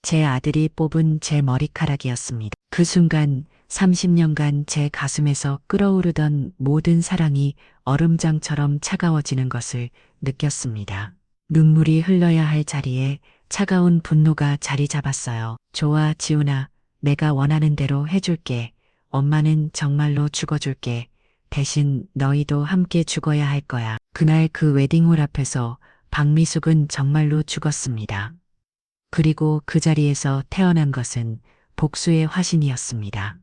제 아들이 뽑은 제 머리카락이었습니다. 그 순간 30년간 제 가슴에서 끓어오르던 모든 사랑이 얼음장처럼 차가워지는 것을 느꼈습니다. 눈물이 흘러야 할 자리에 차가운 분노가 자리 잡았어요. 좋아, 지훈아. 내가 원하는 대로 해줄게. 엄마는 정말로 죽어줄게. 대신 너희도 함께 죽어야 할 거야. 그날 그 웨딩홀 앞에서 박미숙은 정말로 죽었습니다. 그리고 그 자리에서 태어난 것은 복수의 화신이었습니다.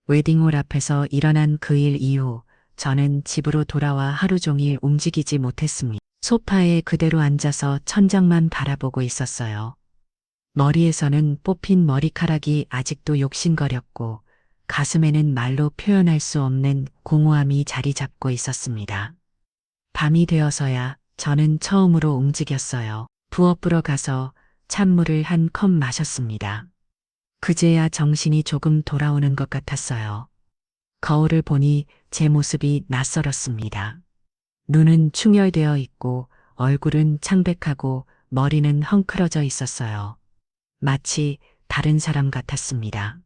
웨딩홀 앞에서 일어난 그 일 이후 저는 집으로 돌아와 하루 종일 움직이지 못했습니다. 소파에 그대로 앉아서 천장만 바라보고 있었어요. 머리에서는 뽑힌 머리카락이 아직도 욕심거렸고 가슴에는 말로 표현할 수 없는 공허함이 자리 잡고 있었습니다. 밤이 되어서야 저는 처음으로 움직였어요. 부엌으로 가서 찬물을 한 컵 마셨습니다. 그제야 정신이 조금 돌아오는 것 같았어요. 거울을 보니 제 모습이 낯설었습니다. 눈은 충혈되어 있고 얼굴은 창백하고 머리는 헝클어져 있었어요. 마치 다른 사람 같았습니다.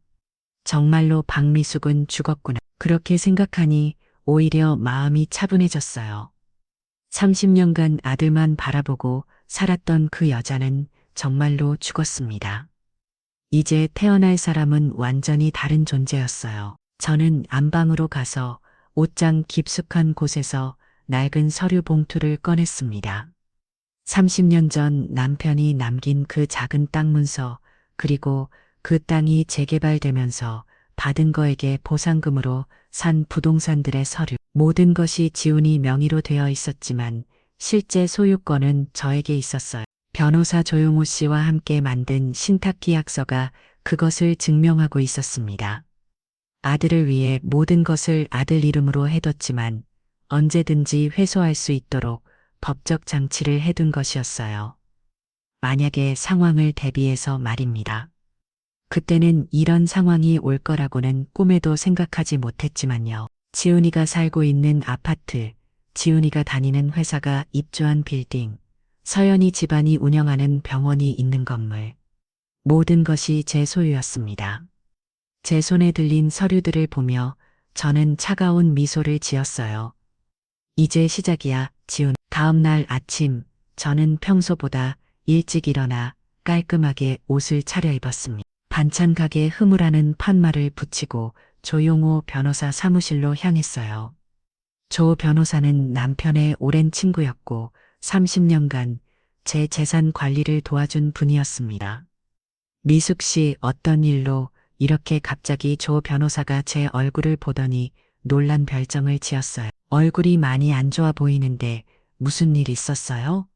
정말로 박미숙은 죽었구나. 그렇게 생각하니 오히려 마음이 차분해졌어요. 30년간 아들만 바라보고 살았던 그 여자는 정말로 죽었습니다. 이제 태어날 사람은 완전히 다른 존재였어요. 저는 안방으로 가서 옷장 깊숙한 곳에서 낡은 서류 봉투를 꺼냈습니다. 30년 전 남편이 남긴 그 작은 땅 문서, 그리고 그 땅이 재개발되면서 받은 거에게 보상금으로 산 부동산들의 서류. 모든 것이 지훈이 명의로 되어 있었지만 실제 소유권은 저에게 있었어요. 변호사 조용호 씨와 함께 만든 신탁계약서가 그것을 증명하고 있었습니다. 아들을 위해 모든 것을 아들 이름으로 해뒀지만 언제든지 회수할 수 있도록 법적 장치를 해둔 것이었어요. 만약에 상황을 대비해서 말입니다. 그때는 이런 상황이 올 거라고는 꿈에도 생각하지 못했지만요. 지훈이가 살고 있는 아파트, 지훈이가 다니는 회사가 입주한 빌딩, 서연이 집안이 운영하는 병원이 있는 건물. 모든 것이 제 소유였습니다. 제 손에 들린 서류들을 보며 저는 차가운 미소를 지었어요. 이제 시작이야, 지훈. 다음 날 아침, 저는 평소보다 일찍 일어나 깔끔하게 옷을 차려입었습니다. 반찬 가게 흐물하는 판말을 붙이고 조용호 변호사 사무실로 향했어요. 조 변호사는 남편의 오랜 친구였고 30년간 제 재산 관리를 도와준 분이었습니다. 미숙 씨, 어떤 일로 이렇게 갑자기 조 변호사가 제 얼굴을 보더니 놀란 별정을 지었어요. 얼굴이 많이 안 좋아 보이는데 무슨 일 있었어요?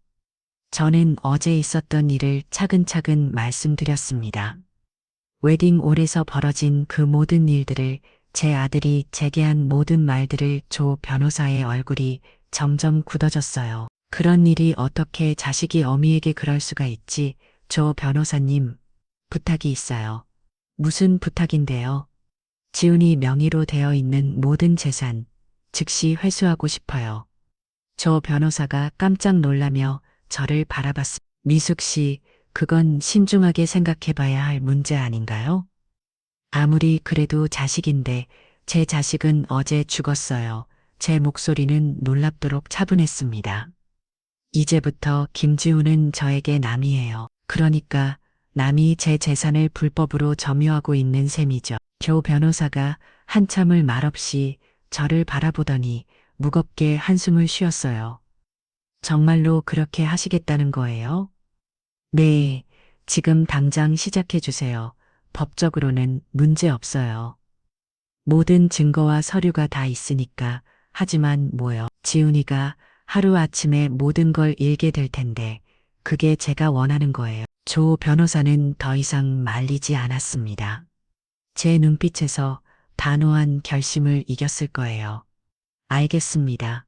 저는 어제 있었던 일을 차근차근 말씀드렸습니다. 웨딩홀에서 벌어진 그 모든 일들을, 제 아들이 제게 한 모든 말들을. 조 변호사의 얼굴이 점점 굳어졌어요. 그런 일이 어떻게 자식이 어미에게 그럴 수가 있지? 조 변호사님, 부탁이 있어요. 무슨 부탁인데요? 지훈이 명의로 되어 있는 모든 재산, 즉시 회수하고 싶어요. 조 변호사가 깜짝 놀라며 저를 바라봤습니다. 미숙 씨, 그건 신중하게 생각해 봐야 할 문제 아닌가요? 아무리 그래도 자식인데, 제 자식은 어제 죽었어요. 제 목소리는 놀랍도록 차분했습니다. 이제부터 김지훈은 저에게 남이에요. 그러니까 남이 제 재산을 불법으로 점유하고 있는 셈이죠. 조 변호사가 한참을 말없이 저를 바라보더니 무겁게 한숨을 쉬었어요. 정말로 그렇게 하시겠다는 거예요? 네, 지금 당장 시작해 주세요. 법적으로는 문제 없어요. 모든 증거와 서류가 다 있으니까. 하지만 뭐요? 지훈이가 하루아침에 모든 걸 잃게 될 텐데 그게 제가 원하는 거예요. 조 변호사는 더 이상 말리지 않았습니다. 제 눈빛에서 단호한 결심을 이겼을 거예요. 알겠습니다.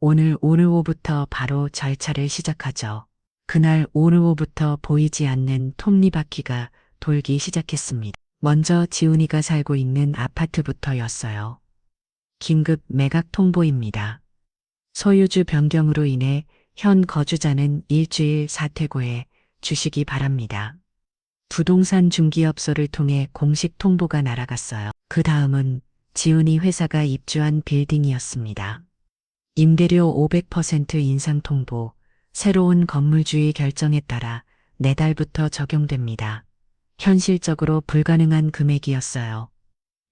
오늘 오후부터 바로 절차를 시작하죠. 그날 오후부터 보이지 않는 톱니바퀴가 돌기 시작했습니다. 먼저 지훈이가 살고 있는 아파트부터였어요. 긴급 매각 통보입니다. 소유주 변경으로 인해 현 거주자는 일주일 사퇴고에 주시기 바랍니다. 부동산 중개업소를 통해 공식 통보가 날아갔어요. 그 다음은 지훈이 회사가 입주한 빌딩이었습니다. 임대료 500% 인상 통보, 새로운 건물주의 결정에 따라 내달부터 적용됩니다. 현실적으로 불가능한 금액이었어요.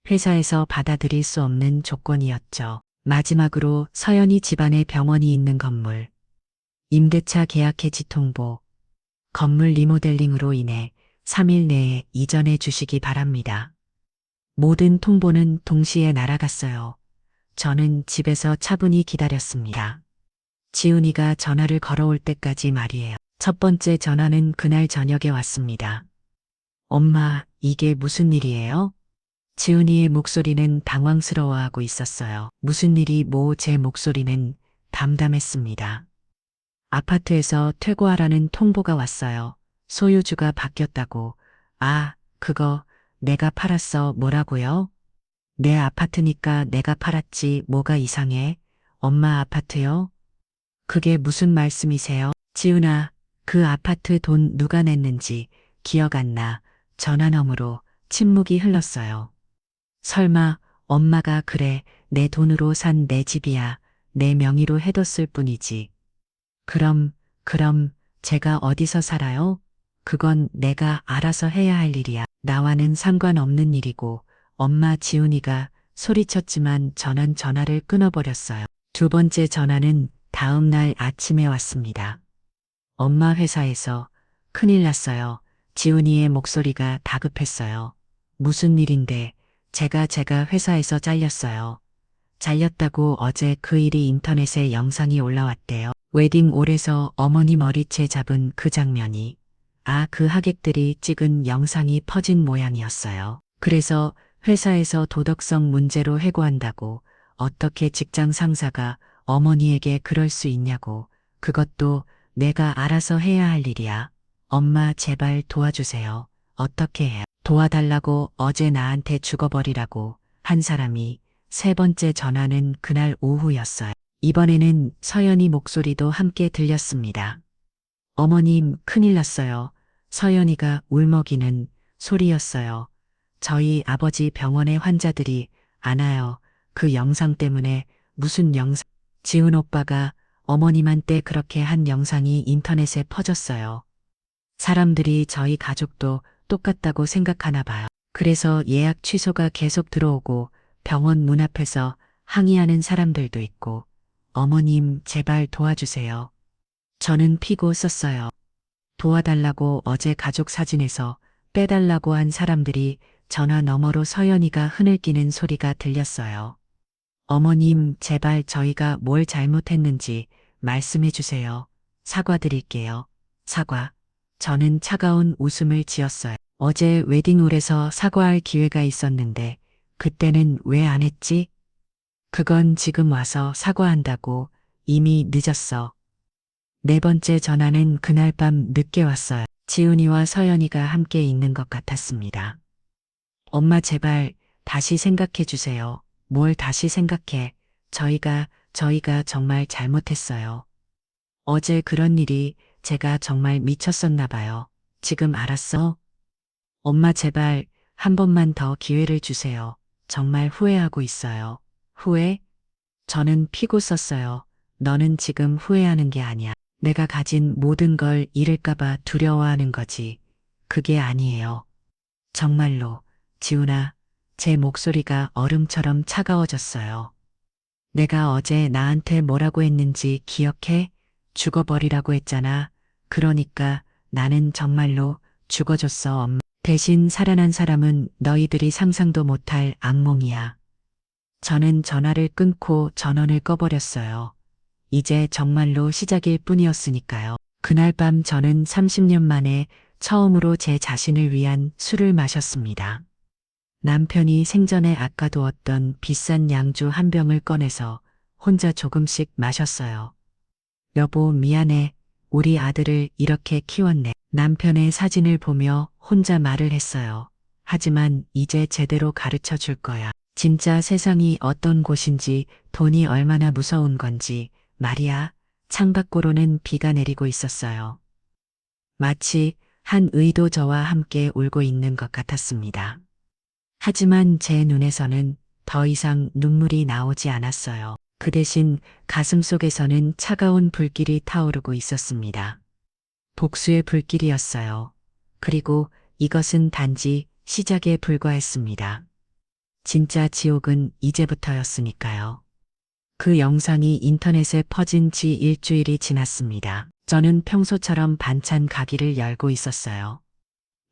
회사에서 받아들일 수 없는 조건이었죠. 마지막으로 서연이 집안에 병원이 있는 건물, 임대차 계약 해지 통보, 건물 리모델링으로 인해 3일 내에 이전해 주시기 바랍니다. 모든 통보는 동시에 날아갔어요. 저는 집에서 차분히 기다렸습니다. 지훈이가 전화를 걸어올 때까지 말이에요. 첫 번째 전화는 그날 저녁에 왔습니다. 엄마, 이게 무슨 일이에요? 지훈이의 목소리는 당황스러워하고 있었어요. 무슨 일이 제 목소리는 담담했습니다. 아파트에서 퇴고하라는 통보가 왔어요. 소유주가 바뀌었다고. 아, 그거 내가 팔았어. 뭐라고요? 내 아파트니까 내가 팔았지. 뭐가 이상해? 엄마 아파트요? 그게 무슨 말씀이세요? 지훈아, 그 아파트 돈 누가 냈는지 기억 안 나. 전화 너머로 침묵이 흘렀어요. 설마 엄마가 그래, 내 돈으로 산 내 집이야. 내 명의로 해뒀을 뿐이지. 그럼 제가 어디서 살아요? 그건 내가 알아서 해야 할 일이야. 나와는 상관없는 일이고. 엄마. 지훈이가 소리쳤지만 저는 전화를 끊어버렸어요. 두 번째 전화는 다음 날 아침에 왔습니다. 엄마, 회사에서 큰일 났어요. 지훈이의 목소리가 다급했어요. 무슨 일인데? 제가 회사에서 잘렸어요. 잘렸다고. 어제 그 일이 인터넷에 영상이 올라왔대요. 웨딩홀에서 어머니 머리채 잡은 그 장면이. 그 하객들이 찍은 영상이 퍼진 모양이었어요. 그래서 회사에서 도덕성 문제로 해고한다고. 어떻게 직장 상사가 어머니에게 그럴 수 있냐고. 그것도 내가 알아서 해야 할 일이야. 엄마, 제발 도와주세요. 어떻게 해요? 도와달라고. 어제 나한테 죽어버리라고 한 사람이. 세 번째 전화는 그날 오후였어요. 이번에는 서연이 목소리도 함께 들렸습니다. 어머님, 큰일 났어요. 서연이가 울먹이는 소리였어요. 저희 아버지 병원에 환자들이 안 와요. 그 영상 때문에. 무슨 영상? 지훈 오빠가 어머님한테 그렇게 한 영상이 인터넷에 퍼졌어요. 사람들이 저희 가족도 똑같다고 생각하나 봐요. 그래서 예약 취소가 계속 들어오고 병원 문 앞에서 항의하는 사람들도 있고, 어머님, 제발 도와주세요. 저는 피고 썼어요. 도와달라고 어제 가족 사진에서 빼달라고 한 사람들이 전화 너머로 서연이가 흐느끼는 소리가 들렸어요. 어머님, 제발 저희가 뭘 잘못했는지 말씀해 주세요. 사과드릴게요. 사과. 저는 차가운 웃음을 지었어요. 어제 웨딩홀에서 사과할 기회가 있었는데 그때는 왜 안 했지? 그건 지금 와서 사과한다고. 이미 늦었어. 네 번째 전화는 그날 밤 늦게 왔어요. 지훈이와 서연이가 함께 있는 것 같았습니다. 엄마, 제발 다시 생각해 주세요. 뭘 다시 생각해. 저희가 정말 잘못했어요. 어제 그런 일이, 제가 정말 미쳤었나 봐요. 지금 알았어? 엄마, 제발 한 번만 더 기회를 주세요. 정말 후회하고 있어요. 후회? 저는 피고 썼어요. 너는 지금 후회하는 게 아니야. 내가 가진 모든 걸 잃을까봐 두려워하는 거지. 그게 아니에요. 정말로. 지훈아, 제 목소리가 얼음처럼 차가워졌어요. 내가 어제 나한테 뭐라고 했는지 기억해? 죽어버리라고 했잖아. 그러니까 나는 정말로 죽어줬어, 엄마. 대신 살아난 사람은 너희들이 상상도 못할 악몽이야. 저는 전화를 끊고 전원을 꺼버렸어요. 이제 정말로 시작일 뿐이었으니까요. 그날 밤 저는 30년 만에 처음으로 제 자신을 위한 술을 마셨습니다. 남편이 생전에 아까두었던 비싼 양주 한 병을 꺼내서 혼자 조금씩 마셨어요. 여보, 미안해. 우리 아들을 이렇게 키웠네. 남편의 사진을 보며 혼자 말을 했어요. 하지만 이제 제대로 가르쳐 줄 거야. 진짜 세상이 어떤 곳인지, 돈이 얼마나 무서운 건지 말이야. 창밖으로는 비가 내리고 있었어요. 마치 한 의도 저와 함께 울고 있는 것 같았습니다. 하지만 제 눈에서는 더 이상 눈물이 나오지 않았어요. 그 대신 가슴 속에서는 차가운 불길이 타오르고 있었습니다. 복수의 불길이었어요. 그리고 이것은 단지 시작에 불과했습니다. 진짜 지옥은 이제부터였으니까요. 그 영상이 인터넷에 퍼진 지 일주일이 지났습니다. 저는 평소처럼 반찬 가게를 열고 있었어요.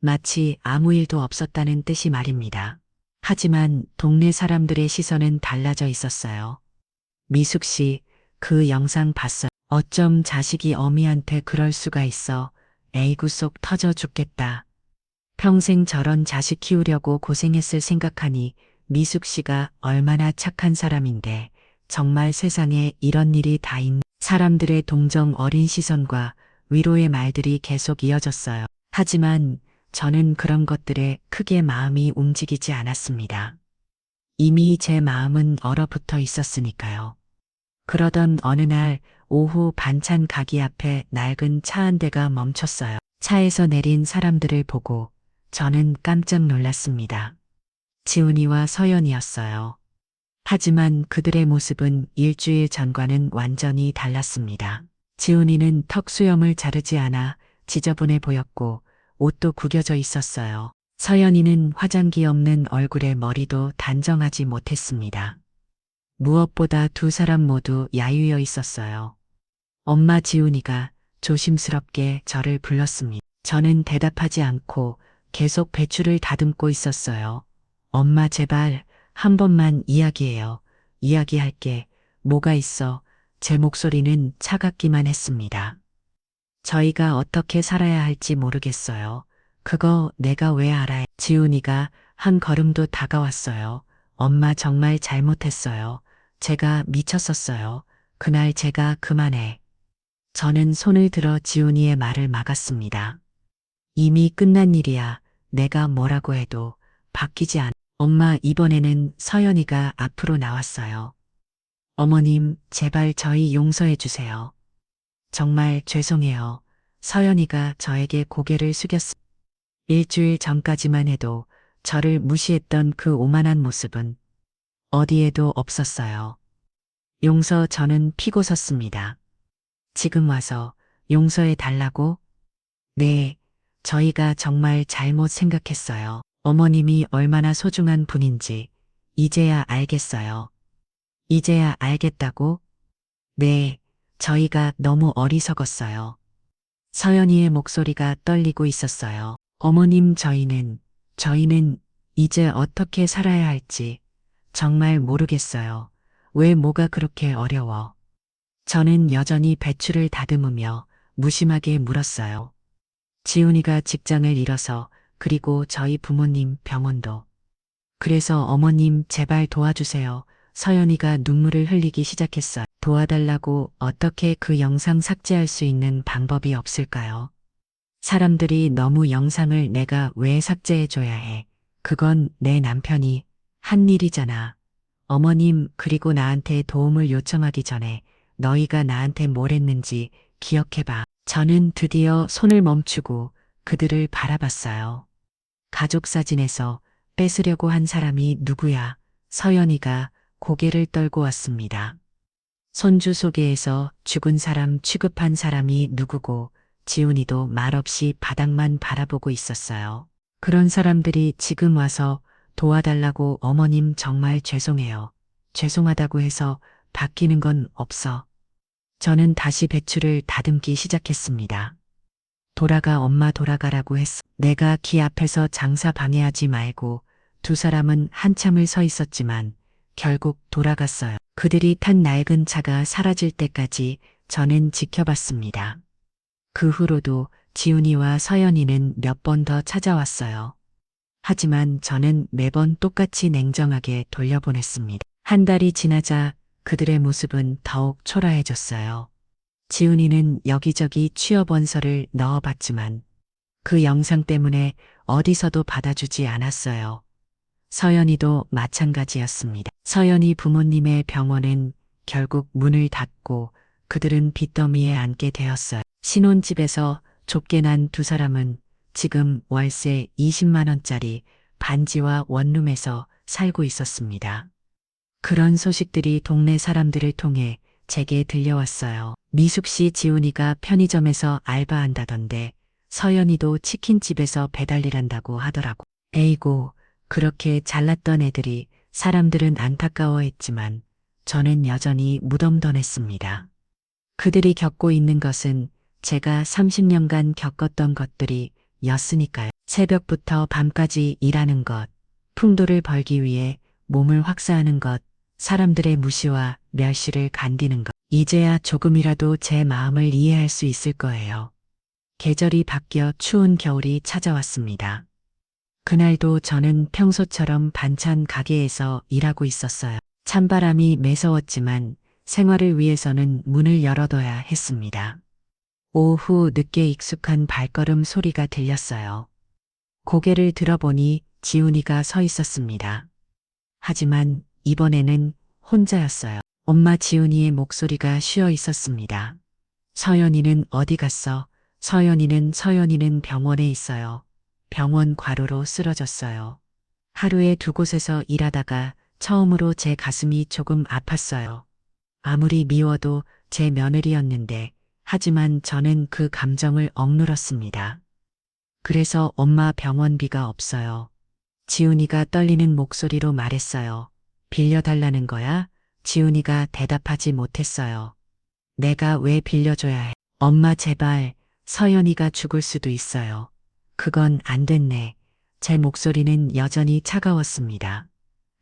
마치 아무 일도 없었다는 뜻이 말입니다. 하지만 동네 사람들의 시선은 달라져 있었어요. 미숙 씨, 그 영상 봤어요. 어쩜 자식이 어미한테 그럴 수가 있어. 에이구, 속 터져 죽겠다. 평생 저런 자식 키우려고 고생했을 생각하니 미숙 씨가 얼마나 착한 사람인데, 정말 세상에 이런 일이 다 있는. 사람들의 동정 어린 시선과 위로의 말들이 계속 이어졌어요. 하지만 저는 그런 것들에 크게 마음이 움직이지 않았습니다. 이미 제 마음은 얼어붙어 있었으니까요. 그러던 어느 날 오후 반찬 가게 앞에 낡은 차 한 대가 멈췄어요. 차에서 내린 사람들을 보고 저는 깜짝 놀랐습니다. 지훈이와 서연이었어요. 하지만 그들의 모습은 일주일 전과는 완전히 달랐습니다. 지훈이는 턱 수염을 자르지 않아 지저분해 보였고 옷도 구겨져 있었어요. 서연이는 화장기 없는 얼굴에 머리도 단정하지 못했습니다. 무엇보다 두 사람 모두 야유어 있었어요. 엄마, 지훈이가 조심스럽게 저를 불렀습니다. 저는 대답하지 않고 계속 배추를 다듬고 있었어요. 엄마, 제발 한 번만 이야기해요. 이야기할게. 뭐가 있어? 제 목소리는 차갑기만 했습니다. 저희가 어떻게 살아야 할지 모르겠어요. 그거 내가 왜 알아요? 지훈이가 한 걸음도 다가왔어요. 엄마, 정말 잘못했어요. 제가 미쳤었어요. 그날 제가 그만해. 저는 손을 들어 지훈이의 말을 막았습니다. 이미 끝난 일이야. 내가 뭐라고 해도 바뀌지 않아. 엄마, 이번에는 서연이가 앞으로 나왔어요. 어머님, 제발 저희 용서해 주세요. 정말 죄송해요. 서연이가 저에게 고개를 숙였습니다. 일주일 전까지만 해도 저를 무시했던 그 오만한 모습은 어디에도 없었어요. 용서 저는 피고 섰습니다. 지금 와서 용서해 달라고? 네, 저희가 정말 잘못 생각했어요. 어머님이 얼마나 소중한 분인지 이제야 알겠어요. 이제야 알겠다고? 네, 저희가 너무 어리석었어요. 서연이의 목소리가 떨리고 있었어요. 어머님, 저희는 이제 어떻게 살아야 할지 정말 모르겠어요. 왜 뭐가 그렇게 어려워? 저는 여전히 배추를 다듬으며 무심하게 물었어요. 지훈이가 직장을 잃어서 그리고 저희 부모님 병원도. 그래서 어머님 제발 도와주세요. 서연이가 눈물을 흘리기 시작했어요. 도와달라고 어떻게 그 영상 삭제할 수 있는 방법이 없을까요? 사람들이 너무 영상을 내가 왜 삭제해줘야 해. 그건 내 남편이 한 일이잖아. 어머님, 그리고 나한테 도움을 요청하기 전에 너희가 나한테 뭘 했는지 기억해봐. 저는 드디어 손을 멈추고 그들을 바라봤어요. 가족 사진에서 뺏으려고 한 사람이 누구야? 서연이가 고개를 떨고 왔습니다. 손주 소개에서 죽은 사람 취급한 사람이 누구고 지훈이도 말없이 바닥만 바라보고 있었어요. 그런 사람들이 지금 와서 도와달라고 어머님 정말 죄송해요. 죄송하다고 해서 바뀌는 건 없어. 저는 다시 배추를 다듬기 시작했습니다. 돌아가 엄마 돌아가라고 했어. 내가 기 앞에서 장사 방해하지 말고 두 사람은 한참을 서 있었지만 결국 돌아갔어요. 그들이 탄 낡은 차가 사라질 때까지 저는 지켜봤습니다. 그 후로도 지훈이와 서연이는 몇 번 더 찾아왔어요. 하지만 저는 매번 똑같이 냉정하게 돌려보냈습니다. 한 달이 지나자 그들의 모습은 더욱 초라해졌어요. 지훈이는 여기저기 취업 원서를 넣어봤지만 그 영상 때문에 어디서도 받아주지 않았어요. 서연이도 마찬가지였습니다. 서연이 부모님의 병원은 결국 문을 닫고 그들은 빚더미에 앉게 되었어요. 신혼집에서 좁게 난 두 사람은 지금 월세 20만 원짜리 반지와 원룸에서 살고 있었습니다. 그런 소식들이 동네 사람들을 통해 제게 들려왔어요. 미숙 씨 지훈이가 편의점에서 알바한다던데 서연이도 치킨집에서 배달일한다고 하더라고. 에이고, 그렇게 잘났던 애들이 사람들은 안타까워했지만 저는 여전히 무덤덤했습니다. 그들이 겪고 있는 것은 제가 30년간 겪었던 것들이 였으니까요. 새벽부터 밤까지 일하는 것, 풍도를 벌기 위해 몸을 확사하는 것, 사람들의 무시와 멸시를 간디는 것. 이제야 조금이라도 제 마음을 이해할 수 있을 거예요. 계절이 바뀌어 추운 겨울이 찾아왔습니다. 그날도 저는 평소처럼 반찬 가게에서 일하고 있었어요. 찬바람이 매서웠지만 생활을 위해서는 문을 열어둬야 했습니다. 오후 늦게 익숙한 발걸음 소리가 들렸어요. 고개를 들어보니 지훈이가 서 있었습니다. 하지만 이번에는 혼자였어요. 엄마 지훈이의 목소리가 쉬어 있었습니다. 서연이는 어디 갔어? 서연이는 병원에 있어요. 병원 과로로 쓰러졌어요. 하루에 두 곳에서 일하다가 처음으로 제 가슴이 조금 아팠어요. 아무리 미워도 제 며느리였는데 하지만 저는 그 감정을 억누렀습니다. 그래서 엄마 병원비가 없어요. 지훈이가 떨리는 목소리로 말했어요. 빌려달라는 거야? 지훈이가 대답하지 못했어요. 내가 왜 빌려줘야 해? 엄마 제발, 서연이가 죽을 수도 있어요. 그건 안 됐네. 제 목소리는 여전히 차가웠습니다.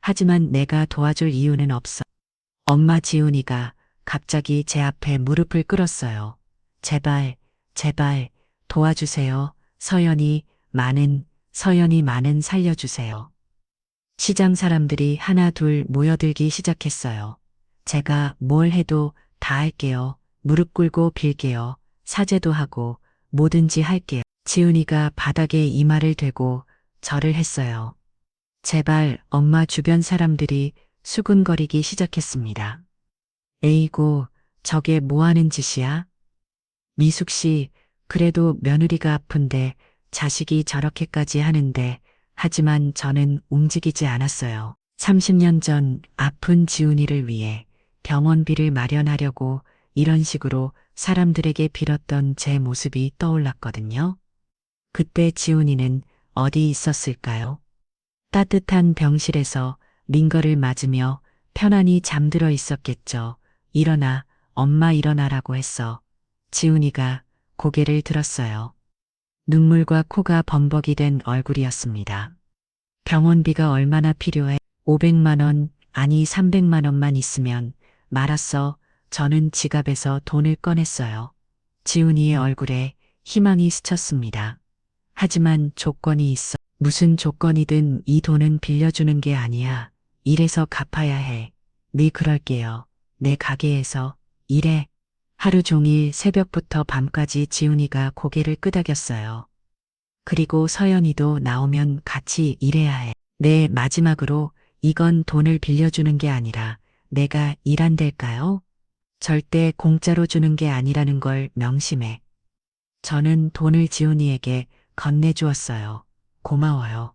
하지만 내가 도와줄 이유는 없어. 엄마 지훈이가 갑자기 제 앞에 무릎을 꿇었어요. 제발, 제발, 도와주세요. 서연이 많은 살려주세요. 시장 사람들이 하나 둘 모여들기 시작했어요. 제가 뭘 해도 다 할게요. 무릎 꿇고 빌게요. 사죄도 하고 뭐든지 할게요. 지훈이가 바닥에 이마를 대고 절을 했어요. 제발 엄마 주변 사람들이 수근거리기 시작했습니다. 에이고, 저게 뭐 하는 짓이야? 미숙 씨, 그래도 며느리가 아픈데 자식이 저렇게까지 하는데 하지만 저는 움직이지 않았어요. 30년 전 아픈 지훈이를 위해 병원비를 마련하려고 이런 식으로 사람들에게 빌었던 제 모습이 떠올랐거든요. 그때 지훈이는 어디 있었을까요? 따뜻한 병실에서 링거를 맞으며 편안히 잠들어 있었겠죠. 일어나, 엄마 일어나라고 했어. 지훈이가 고개를 들었어요. 눈물과 코가 범벅이 된 얼굴이었습니다. 병원비가 얼마나 필요해? 500만 원, 아니 300만 원만 있으면 말았어. 저는 지갑에서 돈을 꺼냈어요. 지훈이의 얼굴에 희망이 스쳤습니다. 하지만 조건이 있어. 무슨 조건이든 이 돈은 빌려주는 게 아니야. 이래서 갚아야 해. 네 그럴게요. 내 가게에서 일해. 하루 종일 새벽부터 밤까지 지훈이가 고개를 끄덕였어요. 그리고 서연이도 나오면 같이 일해야 해. 네, 마지막으로 이건 돈을 빌려주는 게 아니라 내가 일한댈까요? 절대 공짜로 주는 게 아니라는 걸 명심해. 저는 돈을 지훈이에게 건네주었어요. 고마워요.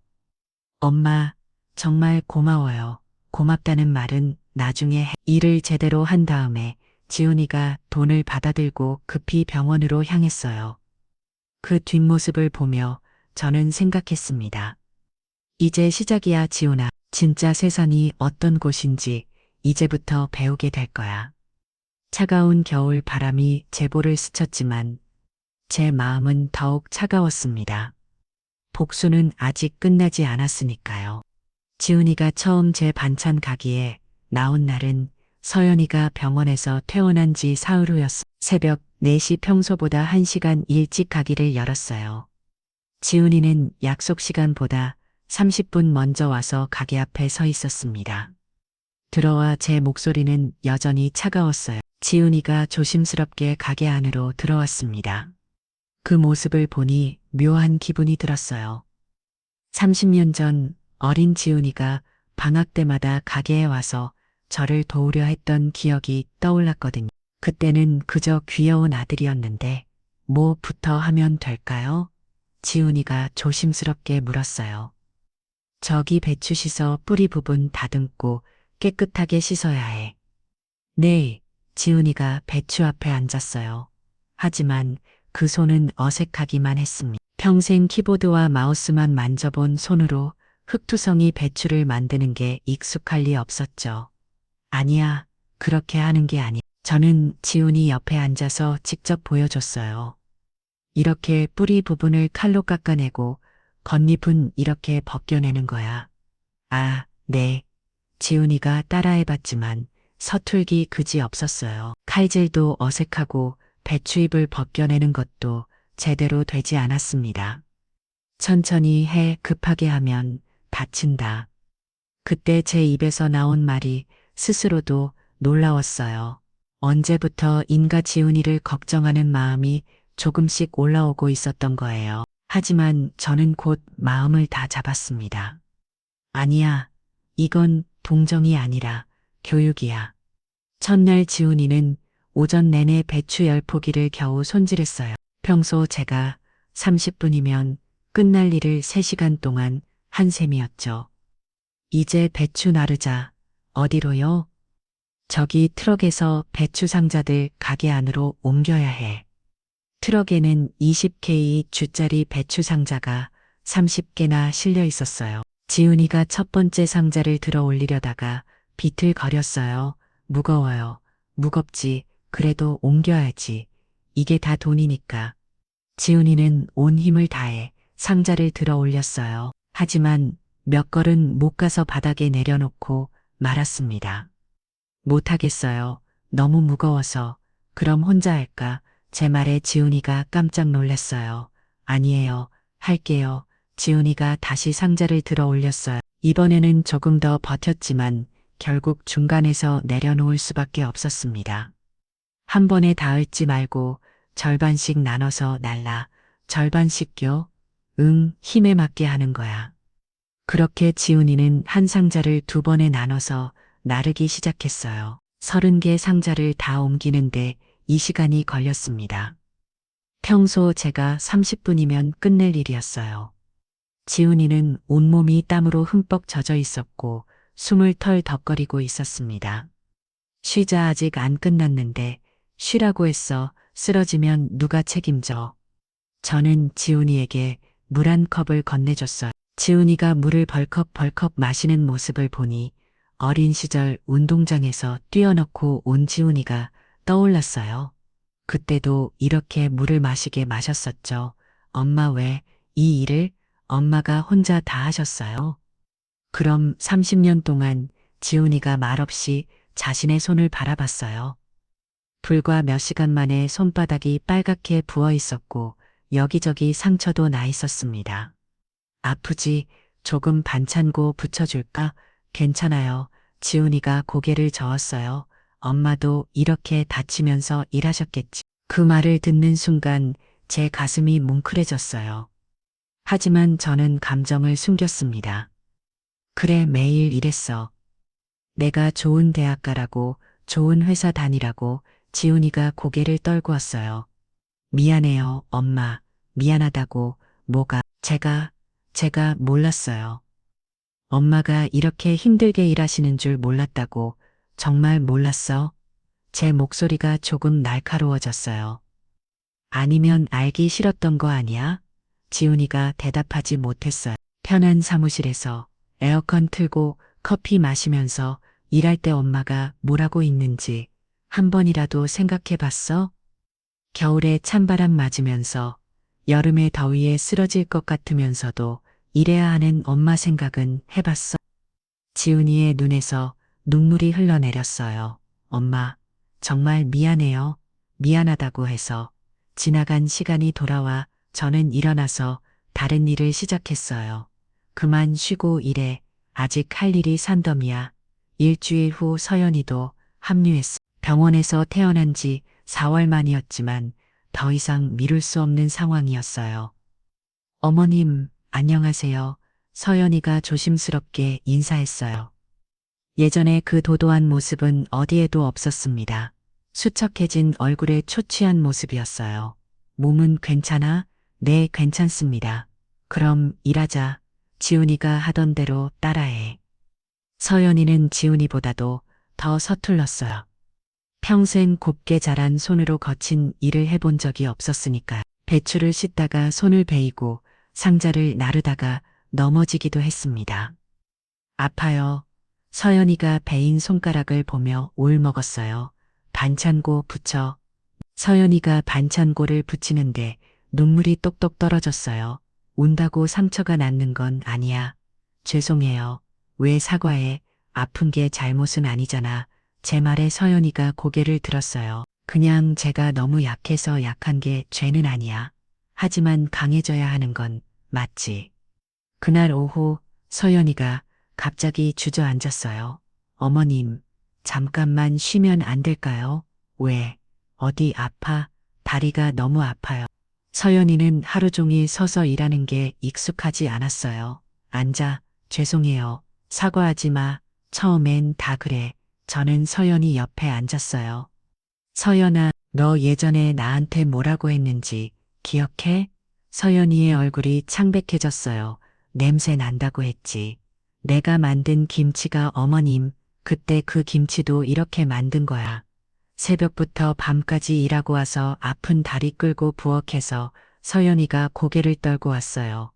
엄마, 정말 고마워요. 고맙다는 말은 나중에 해. 일을 제대로 한 다음에 지훈이가 돈을 받아들고 급히 병원으로 향했어요. 그 뒷모습을 보며 저는 생각했습니다. 이제 시작이야, 지훈아. 진짜 세상이 어떤 곳인지 이제부터 배우게 될 거야. 차가운 겨울 바람이 제 볼을 스쳤지만 제 마음은 더욱 차가웠습니다. 복수는 아직 끝나지 않았으니까요. 지훈이가 처음 제 반찬 가게에 나온 날은 서연이가 병원에서 퇴원한 지 사흘 후였어. 새벽 4시 평소보다 1시간 일찍 가게를 열었어요. 지훈이는 약속 시간보다 30분 먼저 와서 가게 앞에 서 있었습니다. 들어와 제 목소리는 여전히 차가웠어요. 지훈이가 조심스럽게 가게 안으로 들어왔습니다. 그 모습을 보니 묘한 기분이 들었어요. 30년 전 어린 지훈이가 방학 때마다 가게에 와서 저를 도우려 했던 기억이 떠올랐거든요. 그때는 그저 귀여운 아들이었는데 뭐부터 하면 될까요? 지훈이가 조심스럽게 물었어요. 저기 배추 씻어 뿌리 부분 다듬고 깨끗하게 씻어야 해. 네, 지훈이가 배추 앞에 앉았어요. 하지만 그 손은 어색하기만 했습니다. 평생 키보드와 마우스만 만져본 손으로 흙투성이 배추를 만드는 게 익숙할 리 없었죠. 아니야, 그렇게 하는 게 아니. 저는 지훈이 옆에 앉아서 직접 보여줬어요. 이렇게 뿌리 부분을 칼로 깎아내고 겉잎은 이렇게 벗겨내는 거야. 아, 네. 지훈이가 따라해봤지만 서툴기 그지 없었어요. 칼질도 어색하고 배추잎을 벗겨내는 것도 제대로 되지 않았습니다. 천천히 해, 급하게 하면 다친다. 그때 제 입에서 나온 말이 스스로도 놀라웠어요. 언제부터 인가 지훈이를 걱정하는 마음이 조금씩 올라오고 있었던 거예요. 하지만 저는 곧 마음을 다 잡았습니다. 아니야, 이건 동정이 아니라 교육이야. 첫날 지훈이는 오전 내내 배추 10포기를 겨우 손질했어요. 평소 제가 30분이면 끝날 일을 3시간 동안 한 셈이었죠. 이제 배추 나르자. 어디로요? 저기 트럭에서 배추 상자들 가게 안으로 옮겨야 해. 트럭에는 20K 주짜리 배추 상자가 30개나 실려 있었어요. 지훈이가 첫 번째 상자를 들어 올리려다가 비틀거렸어요. 무거워요. 무겁지. 그래도 옮겨야지. 이게 다 돈이니까. 지훈이는 온 힘을 다해 상자를 들어 올렸어요. 하지만 몇 걸음 못 가서 바닥에 내려놓고 말았습니다. 못하겠어요. 너무 무거워서. 그럼 혼자 할까? 제 말에 지훈이가 깜짝 놀랐어요. 아니에요. 할게요. 지훈이가 다시 상자를 들어 올렸어요. 이번에는 조금 더 버텼지만 결국 중간에서 내려놓을 수밖에 없었습니다. 한 번에 닿을지 말고 절반씩 나눠서 날라. 절반씩요? 응, 힘에 맞게 하는 거야. 그렇게 지훈이는 한 상자를 2번에 나눠서 나르기 시작했어요. 30개 상자를 다 옮기는데 이 시간이 걸렸습니다. 평소 제가 30분이면 끝낼 일이었어요. 지훈이는 온몸이 땀으로 흠뻑 젖어 있었고 숨을 털덕거리고 있었습니다. 쉬자, 아직 안 끝났는데. 쉬라고 했어. 쓰러지면 누가 책임져. 저는 지훈이에게 물 한 컵을 건네줬어요. 지훈이가 물을 벌컥벌컥 마시는 모습을 보니 어린 시절 운동장에서 뛰어넣고 온 지훈이가 떠올랐어요. 그때도 이렇게 물을 마시게 마셨었죠. 엄마, 왜 이 일을 엄마가 혼자 다 하셨어요? 그럼 30년 동안 지훈이가 말없이 자신의 손을 바라봤어요. 불과 몇 시간 만에 손바닥이 빨갛게 부어 있었고 여기저기 상처도 나 있었습니다. 아프지? 조금 반창고 붙여줄까? 괜찮아요. 지훈이가 고개를 저었어요. 엄마도 이렇게 다치면서 일하셨겠지. 그 말을 듣는 순간 제 가슴이 뭉클해졌어요. 하지만 저는 감정을 숨겼습니다. 그래, 매일 일했어. 내가 좋은 대학 가라고, 좋은 회사 다니라고. 지훈이가 고개를 떨구었어요. 미안해요, 엄마. 미안하다고. 뭐가? 제가 몰랐어요. 엄마가 이렇게 힘들게 일하시는 줄 몰랐다고. 정말 몰랐어? 제 목소리가 조금 날카로워졌어요. 아니면 알기 싫었던 거 아니야? 지훈이가 대답하지 못했어요. 편한 사무실에서 에어컨 틀고 커피 마시면서 일할 때 엄마가 뭐라고 있는지 한 번이라도 생각해 봤어? 겨울에 찬바람 맞으면서 여름에 더위에 쓰러질 것 같으면서도 일해야 하는 엄마 생각은 해봤어? 지훈이의 눈에서 눈물이 흘러내렸어요. 엄마, 정말 미안해요. 미안하다고 해서. 지나간 시간이 돌아와 저는 일어나서 다른 일을 시작했어요. 그만 쉬고 일해. 아직 할 일이 산더미야. 일주일 후 서연이도 합류했어. 병원에서 태어난 지 4월 만이었지만 더 이상 미룰 수 없는 상황이었어요. 어머님, 안녕하세요. 서연이가 조심스럽게 인사했어요. 예전에 그 도도한 모습은 어디에도 없었습니다. 수척해진 얼굴에 초췌한 모습이었어요. 몸은 괜찮아? 네, 괜찮습니다. 그럼 일하자. 지훈이가 하던 대로 따라해. 서연이는 지훈이보다도 더 서툴렀어요. 평생 곱게 자란 손으로 거친 일을 해본 적이 없었으니까. 배추를 씻다가 손을 베이고 상자를 나르다가 넘어지기도 했습니다. 아파요. 서연이가 베인 손가락을 보며 울먹었어요. 반창고 붙여. 서연이가 반창고를 붙이는데 눈물이 똑똑 떨어졌어요. 운다고 상처가 낫는 건 아니야. 죄송해요. 왜 사과해? 아픈 게 잘못은 아니잖아. 제 말에 서연이가 고개를 들었어요. 그냥 제가 너무 약해서 약한 게 죄는 아니야. 하지만 강해져야 하는 건 맞지. 그날 오후 서연이가 갑자기 주저앉았어요. 어머님, 잠깐만 쉬면 안 될까요? 왜? 어디 아파? 다리가 너무 아파요. 서연이는 하루 종일 서서 일하는 게 익숙하지 않았어요. 앉아. 죄송해요. 사과하지 마. 처음엔 다 그래. 저는 서연이 옆에 앉았어요. 서연아, 너 예전에 나한테 뭐라고 했는지 기억해? 서연이의 얼굴이 창백해졌어요. 냄새 난다고 했지. 내가 만든 김치가 어머님, 그때 그 김치도 이렇게 만든 거야. 새벽부터 밤까지 일하고 와서 아픈 다리 끌고 부엌에서 서연이가 고개를 떨고 왔어요.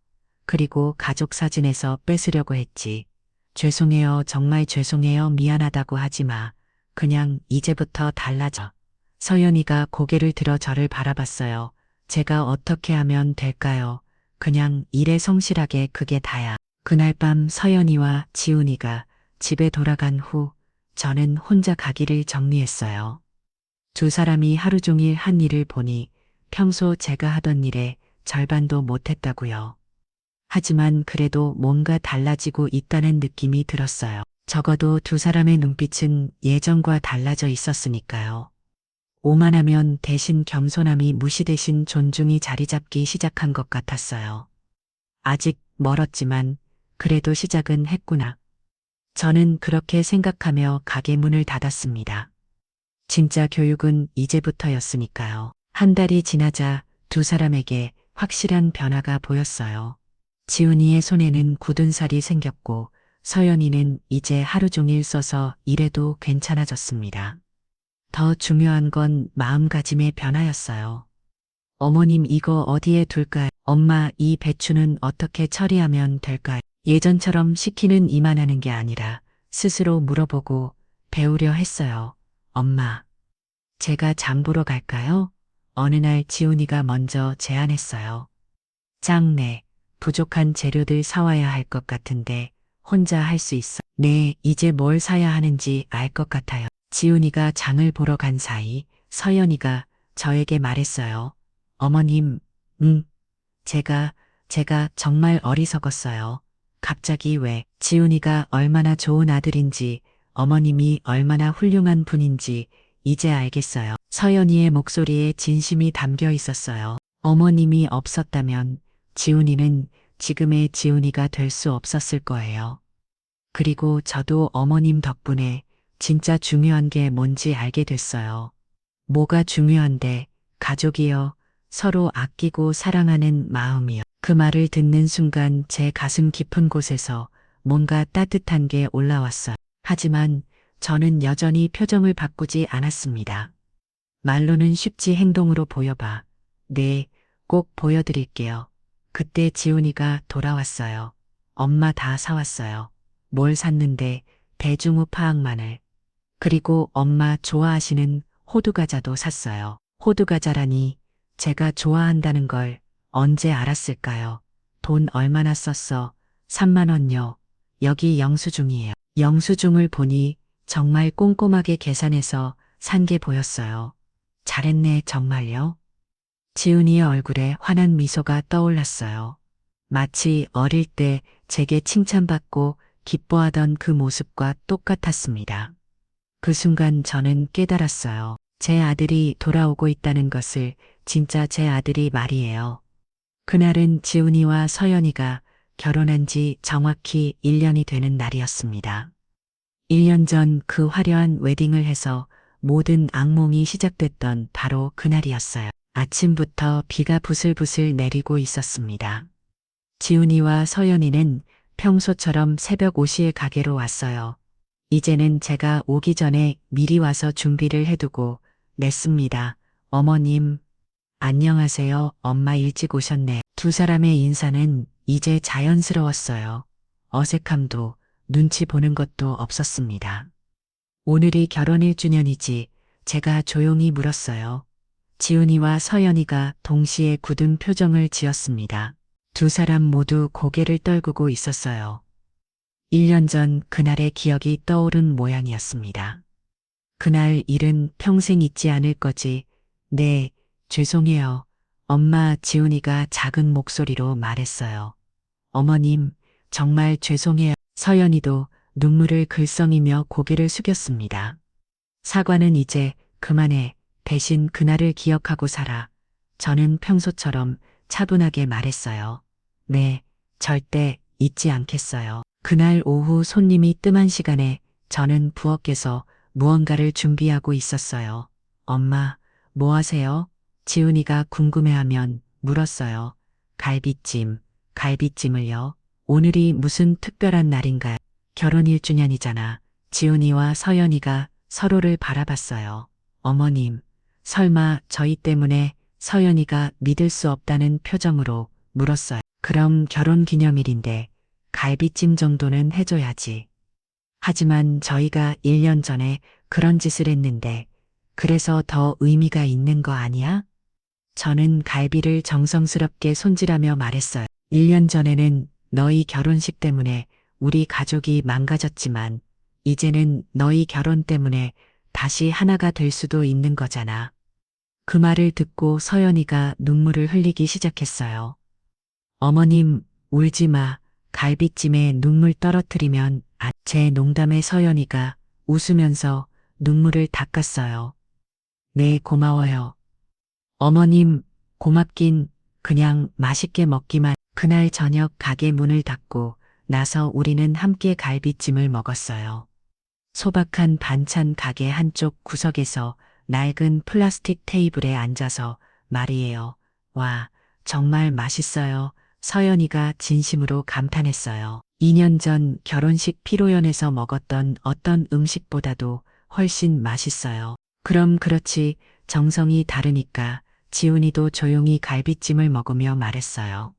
그리고 가족 사진에서 뺏으려고 했지. 죄송해요. 정말 죄송해요. 미안하다고 하지 마. 그냥 이제부터 달라져. 서연이가 고개를 들어 저를 바라봤어요. 제가 어떻게 하면 될까요? 그냥 일에 성실하게, 그게 다야. 그날 밤 서연이와 지훈이가 집에 돌아간 후 저는 혼자 가기를 정리했어요. 두 사람이 하루 종일 한 일을 보니 평소 제가 하던 일의 절반도 못했다고요. 하지만 그래도 뭔가 달라지고 있다는 느낌이 들었어요. 적어도 두 사람의 눈빛은 예전과 달라져 있었으니까요. 오만하면 대신 겸손함이 무시대신 존중이 자리 잡기 시작한 것 같았어요. 아직 멀었지만 그래도 시작은 했구나. 저는 그렇게 생각하며 가게 문을 닫았습니다. 진짜 교육은 이제부터였으니까요. 한 달이 지나자 두 사람에게 확실한 변화가 보였어요. 지훈이의 손에는 굳은 살이 생겼고 서연이는 이제 하루 종일 써서 일해도 괜찮아졌습니다. 더 중요한 건 마음가짐의 변화였어요. 어머님 이거 어디에 둘까요? 엄마 이 배추는 어떻게 처리하면 될까요? 예전처럼 시키는 이만 하는 게 아니라 스스로 물어보고 배우려 했어요. 엄마, 제가 장 보러 갈까요? 어느 날 지훈이가 먼저 제안했어요. 짱네, 부족한 재료들 사와야 할 것 같은데 혼자 할 수 있어? 네, 이제 뭘 사야 하는지 알 것 같아요. 지훈이가 장을 보러 간 사이 서연이가 저에게 말했어요. 어머님, 제가, 정말 어리석었어요. 갑자기 왜 지훈이가 얼마나 좋은 아들인지 어머님이 얼마나 훌륭한 분인지 이제 알겠어요. 서연이의 목소리에 진심이 담겨 있었어요. 어머님이 없었다면 지훈이는 지금의 지훈이가 될 수 없었을 거예요. 그리고 저도 어머님 덕분에 진짜 중요한 게 뭔지 알게 됐어요. 뭐가 중요한데 가족이요. 서로 아끼고 사랑하는 마음이요. 그 말을 듣는 순간 제 가슴 깊은 곳에서 뭔가 따뜻한 게 올라왔어요. 하지만 저는 여전히 표정을 바꾸지 않았습니다. 말로는 쉽지 행동으로 보여봐. 네, 꼭 보여드릴게요. 그때 지훈이가 돌아왔어요. 엄마 다 사왔어요. 뭘 샀는데 대중후 파악마늘. 그리고 엄마 좋아하시는 호두과자도 샀어요. 호두과자라니 제가 좋아한다는 걸 언제 알았을까요? 돈 얼마나 썼어? 3만 원요. 여기 영수증이에요. 영수증을 보니 정말 꼼꼼하게 계산해서 산 게 보였어요. 잘했네, 정말요? 지훈이의 얼굴에 환한 미소가 떠올랐어요. 마치 어릴 때 제게 칭찬받고 기뻐하던 그 모습과 똑같았습니다. 그 순간 저는 깨달았어요. 제 아들이 돌아오고 있다는 것을. 진짜 제 아들이 말이에요. 그날은 지훈이와 서연이가 결혼한 지 정확히 1년이 되는 날이었습니다. 1년 전 그 화려한 웨딩을 해서 모든 악몽이 시작됐던 바로 그날이었어요. 아침부터 비가 부슬부슬 내리고 있었습니다. 지훈이와 서연이는 평소처럼 새벽 5시에 가게로 왔어요. 이제는 제가 오기 전에 미리 와서 준비를 해두고 냈습니다. 어머님, 안녕하세요. 엄마 일찍 오셨네. 두 사람의 인사는 이제 자연스러웠어요. 어색함도 눈치 보는 것도 없었습니다. 오늘이 결혼 1주년이지. 제가 조용히 물었어요. 지훈이와 서연이가 동시에 굳은 표정을 지었습니다. 두 사람 모두 고개를 떨구고 있었어요. 1년 전 그날의 기억이 떠오른 모양이었습니다. 그날 일은 평생 잊지 않을 거지. 네, 죄송해요. 엄마 지훈이가 작은 목소리로 말했어요. 어머님, 정말 죄송해요. 서연이도 눈물을 글썽이며 고개를 숙였습니다. 사과는 이제 그만해. 대신 그날을 기억하고 살아. 저는 평소처럼 차분하게 말했어요. 네, 절대 잊지 않겠어요. 그날 오후 손님이 뜸한 시간에 저는 부엌에서 무언가를 준비하고 있었어요. 엄마, 뭐 하세요? 지훈이가 궁금해하면 물었어요. 갈비찜을요? 오늘이 무슨 특별한 날인가요? 결혼 1주년이잖아. 지훈이와 서연이가 서로를 바라봤어요. 어머님, 설마 저희 때문에 서연이가 믿을 수 없다는 표정으로 물었어요. 그럼 결혼 기념일인데 갈비찜 정도는 해줘야지. 하지만 저희가 1년 전에 그런 짓을 했는데 그래서 더 의미가 있는 거 아니야? 저는 갈비를 정성스럽게 손질하며 말했어요. 1년 전에는 너희 결혼식 때문에 우리 가족이 망가졌지만 이제는 너희 결혼 때문에 다시 하나가 될 수도 있는 거잖아. 그 말을 듣고 서연이가 눈물을 흘리기 시작했어요. 어머님, 울지 마. 갈비찜에 눈물 떨어뜨리면 제 농담에 서연이가 웃으면서 눈물을 닦았어요. 네, 고마워요. 어머님, 고맙긴 그냥 맛있게 먹기만. 그날 저녁 가게 문을 닫고 나서 우리는 함께 갈비찜을 먹었어요. 소박한 반찬 가게 한쪽 구석에서 낡은 플라스틱 테이블에 앉아서 말이에요. 와, 정말 맛있어요. 서연이가 진심으로 감탄했어요. 2년 전 결혼식 피로연에서 먹었던 어떤 음식보다도 훨씬 맛있어요. 그럼 그렇지, 정성이 다르니까 지훈이도 조용히 갈비찜을 먹으며 말했어요.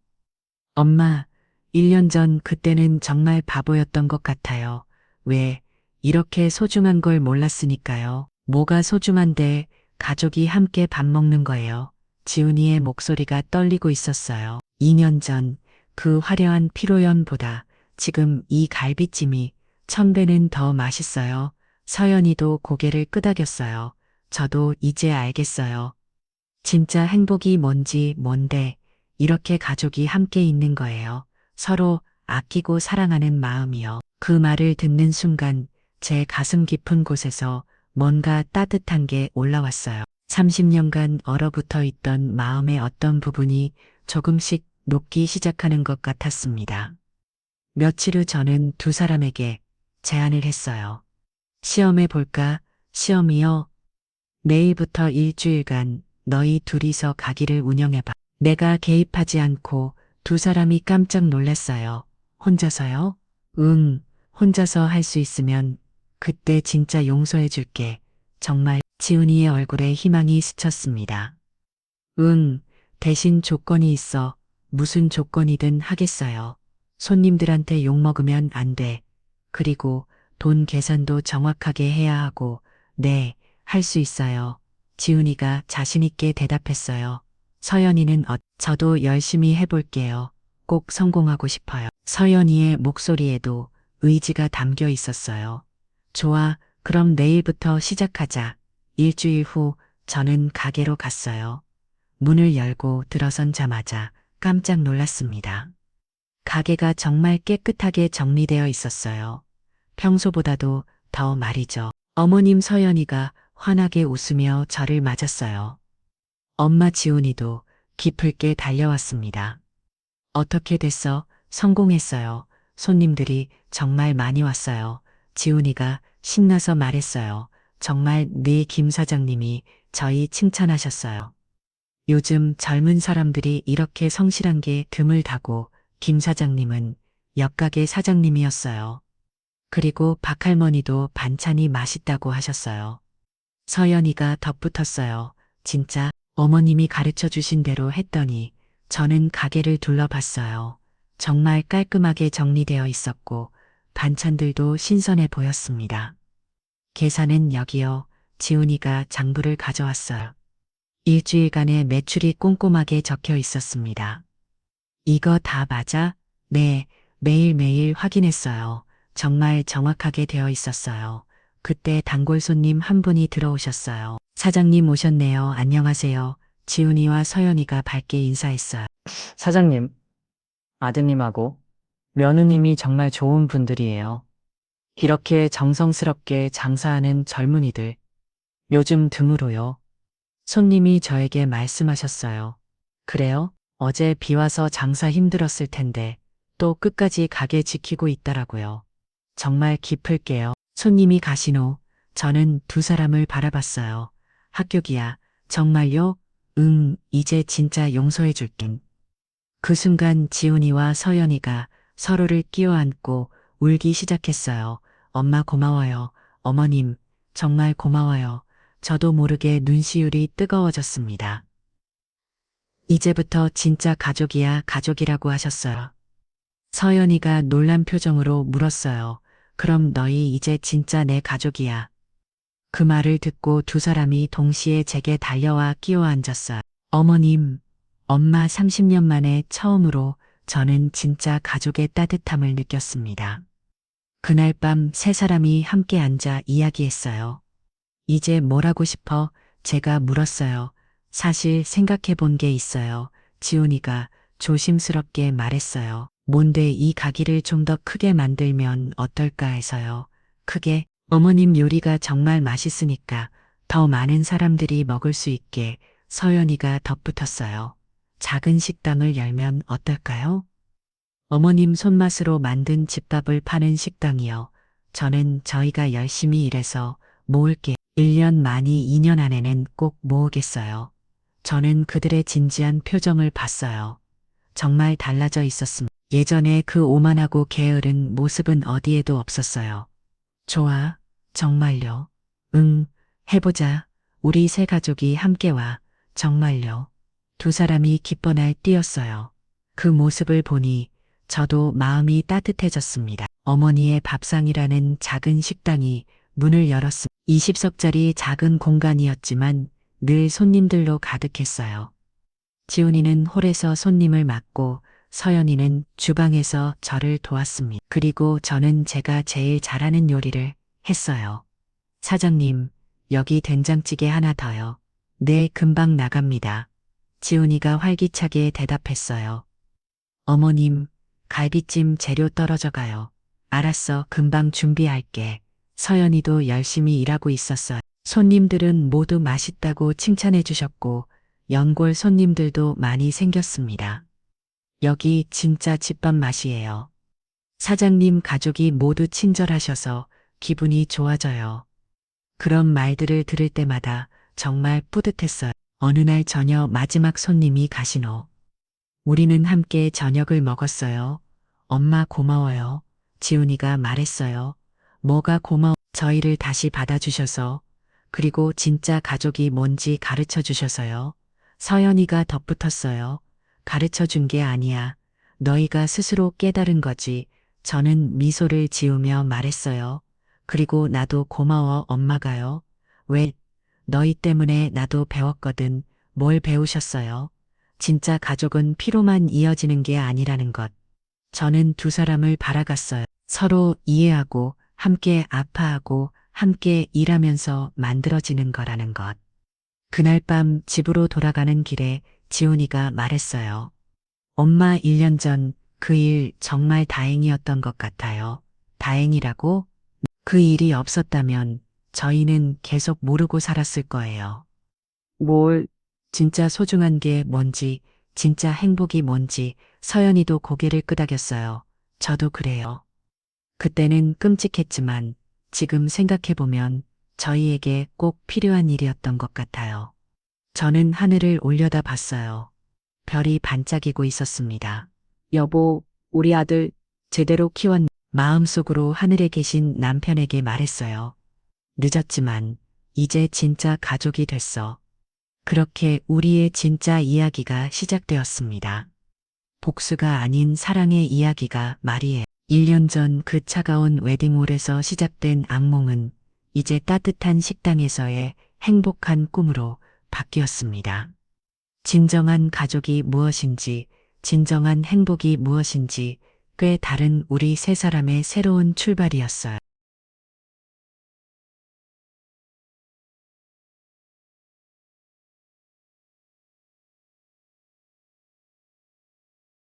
엄마, 1년 전 그때는 정말 바보였던 것 같아요. 왜, 이렇게 소중한 걸 몰랐으니까요. 뭐가 소중한데 가족이 함께 밥 먹는 거예요. 지훈이의 목소리가 떨리고 있었어요. 2년 전 그 화려한 피로연보다 지금 이 갈비찜이 1000배는 더 맛있어요. 서연이도 고개를 끄덕였어요. 저도 이제 알겠어요. 진짜 행복이 뭔데, 이렇게 가족이 함께 있는 거예요. 서로 아끼고 사랑하는 마음이요. 그 말을 듣는 순간 제 가슴 깊은 곳에서 뭔가 따뜻한 게 올라왔어요. 30년간 얼어붙어 있던 마음의 어떤 부분이 조금씩 녹기 시작하는 것 같았습니다. 며칠 후 저는 두 사람에게 제안을 했어요. 시험해 볼까? 시험이요? 내일부터 일주일간 너희 둘이서 가기를 운영해봐. 내가 개입하지 않고 두 사람이 깜짝 놀랐어요. 혼자서요? 응, 혼자서 할 수 있으면 그때 진짜 용서해 줄게. 정말 지훈이의 얼굴에 희망이 스쳤습니다. 응, 대신 조건이 있어. 무슨 조건이든 하겠어요. 손님들한테 욕먹으면 안 돼. 그리고 돈 계산도 정확하게 해야 하고, 네, 할 수 있어요. 지훈이가 자신있게 대답했어요. 서연이는 저도 열심히 해볼게요. 꼭 성공하고 싶어요. 서연이의 목소리에도 의지가 담겨 있었어요. 좋아, 그럼 내일부터 시작하자. 일주일 후 저는 가게로 갔어요. 문을 열고 들어선자마자 깜짝 놀랐습니다. 가게가 정말 깨끗하게 정리되어 있었어요. 평소보다도 더 말이죠. 어머님 서연이가 환하게 웃으며 저를 맞았어요. 엄마 지훈이도 기쁠게 달려왔습니다. 어떻게 됐어? 성공했어요. 손님들이 정말 많이 왔어요. 지훈이가 신나서 말했어요. 정말 네 김 사장님이 저희 칭찬하셨어요. 요즘 젊은 사람들이 이렇게 성실한 게 드물다고. 김 사장님은 옆가게 사장님이었어요. 그리고 박 할머니도 반찬이 맛있다고 하셨어요. 서연이가 덧붙었어요. 진짜 어머님이 가르쳐 주신 대로 했더니 저는 가게를 둘러봤어요. 정말 깔끔하게 정리되어 있었고 반찬들도 신선해 보였습니다. 계산은 여기요. 지훈이가 장부를 가져왔어요. 일주일간의 매출이 꼼꼼하게 적혀 있었습니다. 이거 다 맞아? 네, 매일매일 확인했어요. 정말 정확하게 되어 있었어요. 그때 단골 손님 한 분이 들어오셨어요. 사장님 오셨네요. 안녕하세요. 지훈이와 서연이가 밝게 인사했어요. 사장님, 아드님하고 며느님이 정말 좋은 분들이에요. 이렇게 정성스럽게 장사하는 젊은이들, 요즘 드물어요. 손님이 저에게 말씀하셨어요. 그래요? 어제 비 와서 장사 힘들었을 텐데 또 끝까지 가게 지키고 있더라고요. 정말 기쁠게요. 손님이 가신 후 저는 두 사람을 바라봤어요. 합격이야. 정말요? 응, 이제 진짜 용서해 줄게. 그 순간 지훈이와 서연이가 서로를 끼워안고 울기 시작했어요. 엄마 고마워요. 어머님, 정말 고마워요. 저도 모르게 눈시울이 뜨거워졌습니다. 이제부터 진짜 가족이야, 가족이라고 하셨어요. 서연이가 놀란 표정으로 물었어요. 그럼 너희 이제 진짜 내 가족이야. 그 말을 듣고 두 사람이 동시에 제게 달려와 끼워 앉았어요. 어머님, 엄마 30년 만에 처음으로 저는 진짜 가족의 따뜻함을 느꼈습니다. 그날 밤 세 사람이 함께 앉아 이야기했어요. 이제 뭘 하고 싶어? 제가 물었어요. 사실 생각해 본 게 있어요. 지훈이가 조심스럽게 말했어요. 뭔데 이 가기를 좀 더 크게 만들면 어떨까 해서요. 크게? 어머님 요리가 정말 맛있으니까 더 많은 사람들이 먹을 수 있게. 서연이가 덧붙였어요. 작은 식당을 열면 어떨까요? 어머님 손맛으로 만든 집밥을 파는 식당이요. 저는 저희가 열심히 일해서 모을게. 1년 많이 2년 안에는 꼭 모으겠어요. 저는 그들의 진지한 표정을 봤어요. 정말 달라져 있었습니다. 예전에 그 오만하고 게으른 모습은 어디에도 없었어요. 좋아, 정말요. 응, 해보자. 우리 세 가족이 함께 와. 정말요. 두 사람이 기뻐 날뛰었어요. 그 모습을 보니 저도 마음이 따뜻해졌습니다. 어머니의 밥상이라는 작은 식당이 문을 열었습니다. 20석짜리 작은 공간이었지만 늘 손님들로 가득했어요. 지훈이는 홀에서 손님을 맡고 서연이는 주방에서 저를 도왔습니다. 그리고 저는 제가 제일 잘하는 요리를 했어요. 사장님, 여기 된장찌개 하나 더요. 네, 금방 나갑니다. 지훈이가 활기차게 대답했어요. 어머님, 갈비찜 재료 떨어져 가요. 알았어, 금방 준비할게. 서연이도 열심히 일하고 있었어요. 손님들은 모두 맛있다고 칭찬해 주셨고, 연골 손님들도 많이 생겼습니다. 여기 진짜 집밥 맛이에요. 사장님 가족이 모두 친절하셔서 기분이 좋아져요. 그런 말들을 들을 때마다 정말 뿌듯했어요. 어느 날 저녁 마지막 손님이 가신 후 우리는 함께 저녁을 먹었어요. 엄마 고마워요. 지훈이가 말했어요. 뭐가 고마워? 저희를 다시 받아주셔서, 그리고 진짜 가족이 뭔지 가르쳐 주셔서요. 서연이가 덧붙었어요. 가르쳐 준 게 아니야. 너희가 스스로 깨달은 거지. 저는 미소를 지으며 말했어요. 그리고 나도 고마워, 엄마가요. 왜? 너희 때문에 나도 배웠거든. 뭘 배우셨어요? 진짜 가족은 피로만 이어지는 게 아니라는 것. 저는 두 사람을 바라갔어요. 서로 이해하고 함께 아파하고 함께 일하면서 만들어지는 거라는 것. 그날 밤 집으로 돌아가는 길에 지훈이가 말했어요. 엄마 1년 전 그 일 정말 다행이었던 것 같아요. 다행이라고? 그 일이 없었다면 저희는 계속 모르고 살았을 거예요. 뭘, 진짜 소중한 게 뭔지, 진짜 행복이 뭔지 서연이도 고개를 끄덕였어요. 저도 그래요. 그때는 끔찍했지만 지금 생각해보면 저희에게 꼭 필요한 일이었던 것 같아요. 저는 하늘을 올려다 봤어요. 별이 반짝이고 있었습니다. 여보, 우리 아들 제대로 키웠... 마음속으로 하늘에 계신 남편에게 말했어요. 늦었지만 이제 진짜 가족이 됐어. 그렇게 우리의 진짜 이야기가 시작되었습니다. 복수가 아닌 사랑의 이야기가 말이에요. 1년 전 그 차가운 웨딩홀에서 시작된 악몽은 이제 따뜻한 식당에서의 행복한 꿈으로 바뀌었습니다. 진정한 가족이 무엇인지, 진정한 행복이 무엇인지 꽤 다른 우리 세 사람의 새로운 출발이었어요.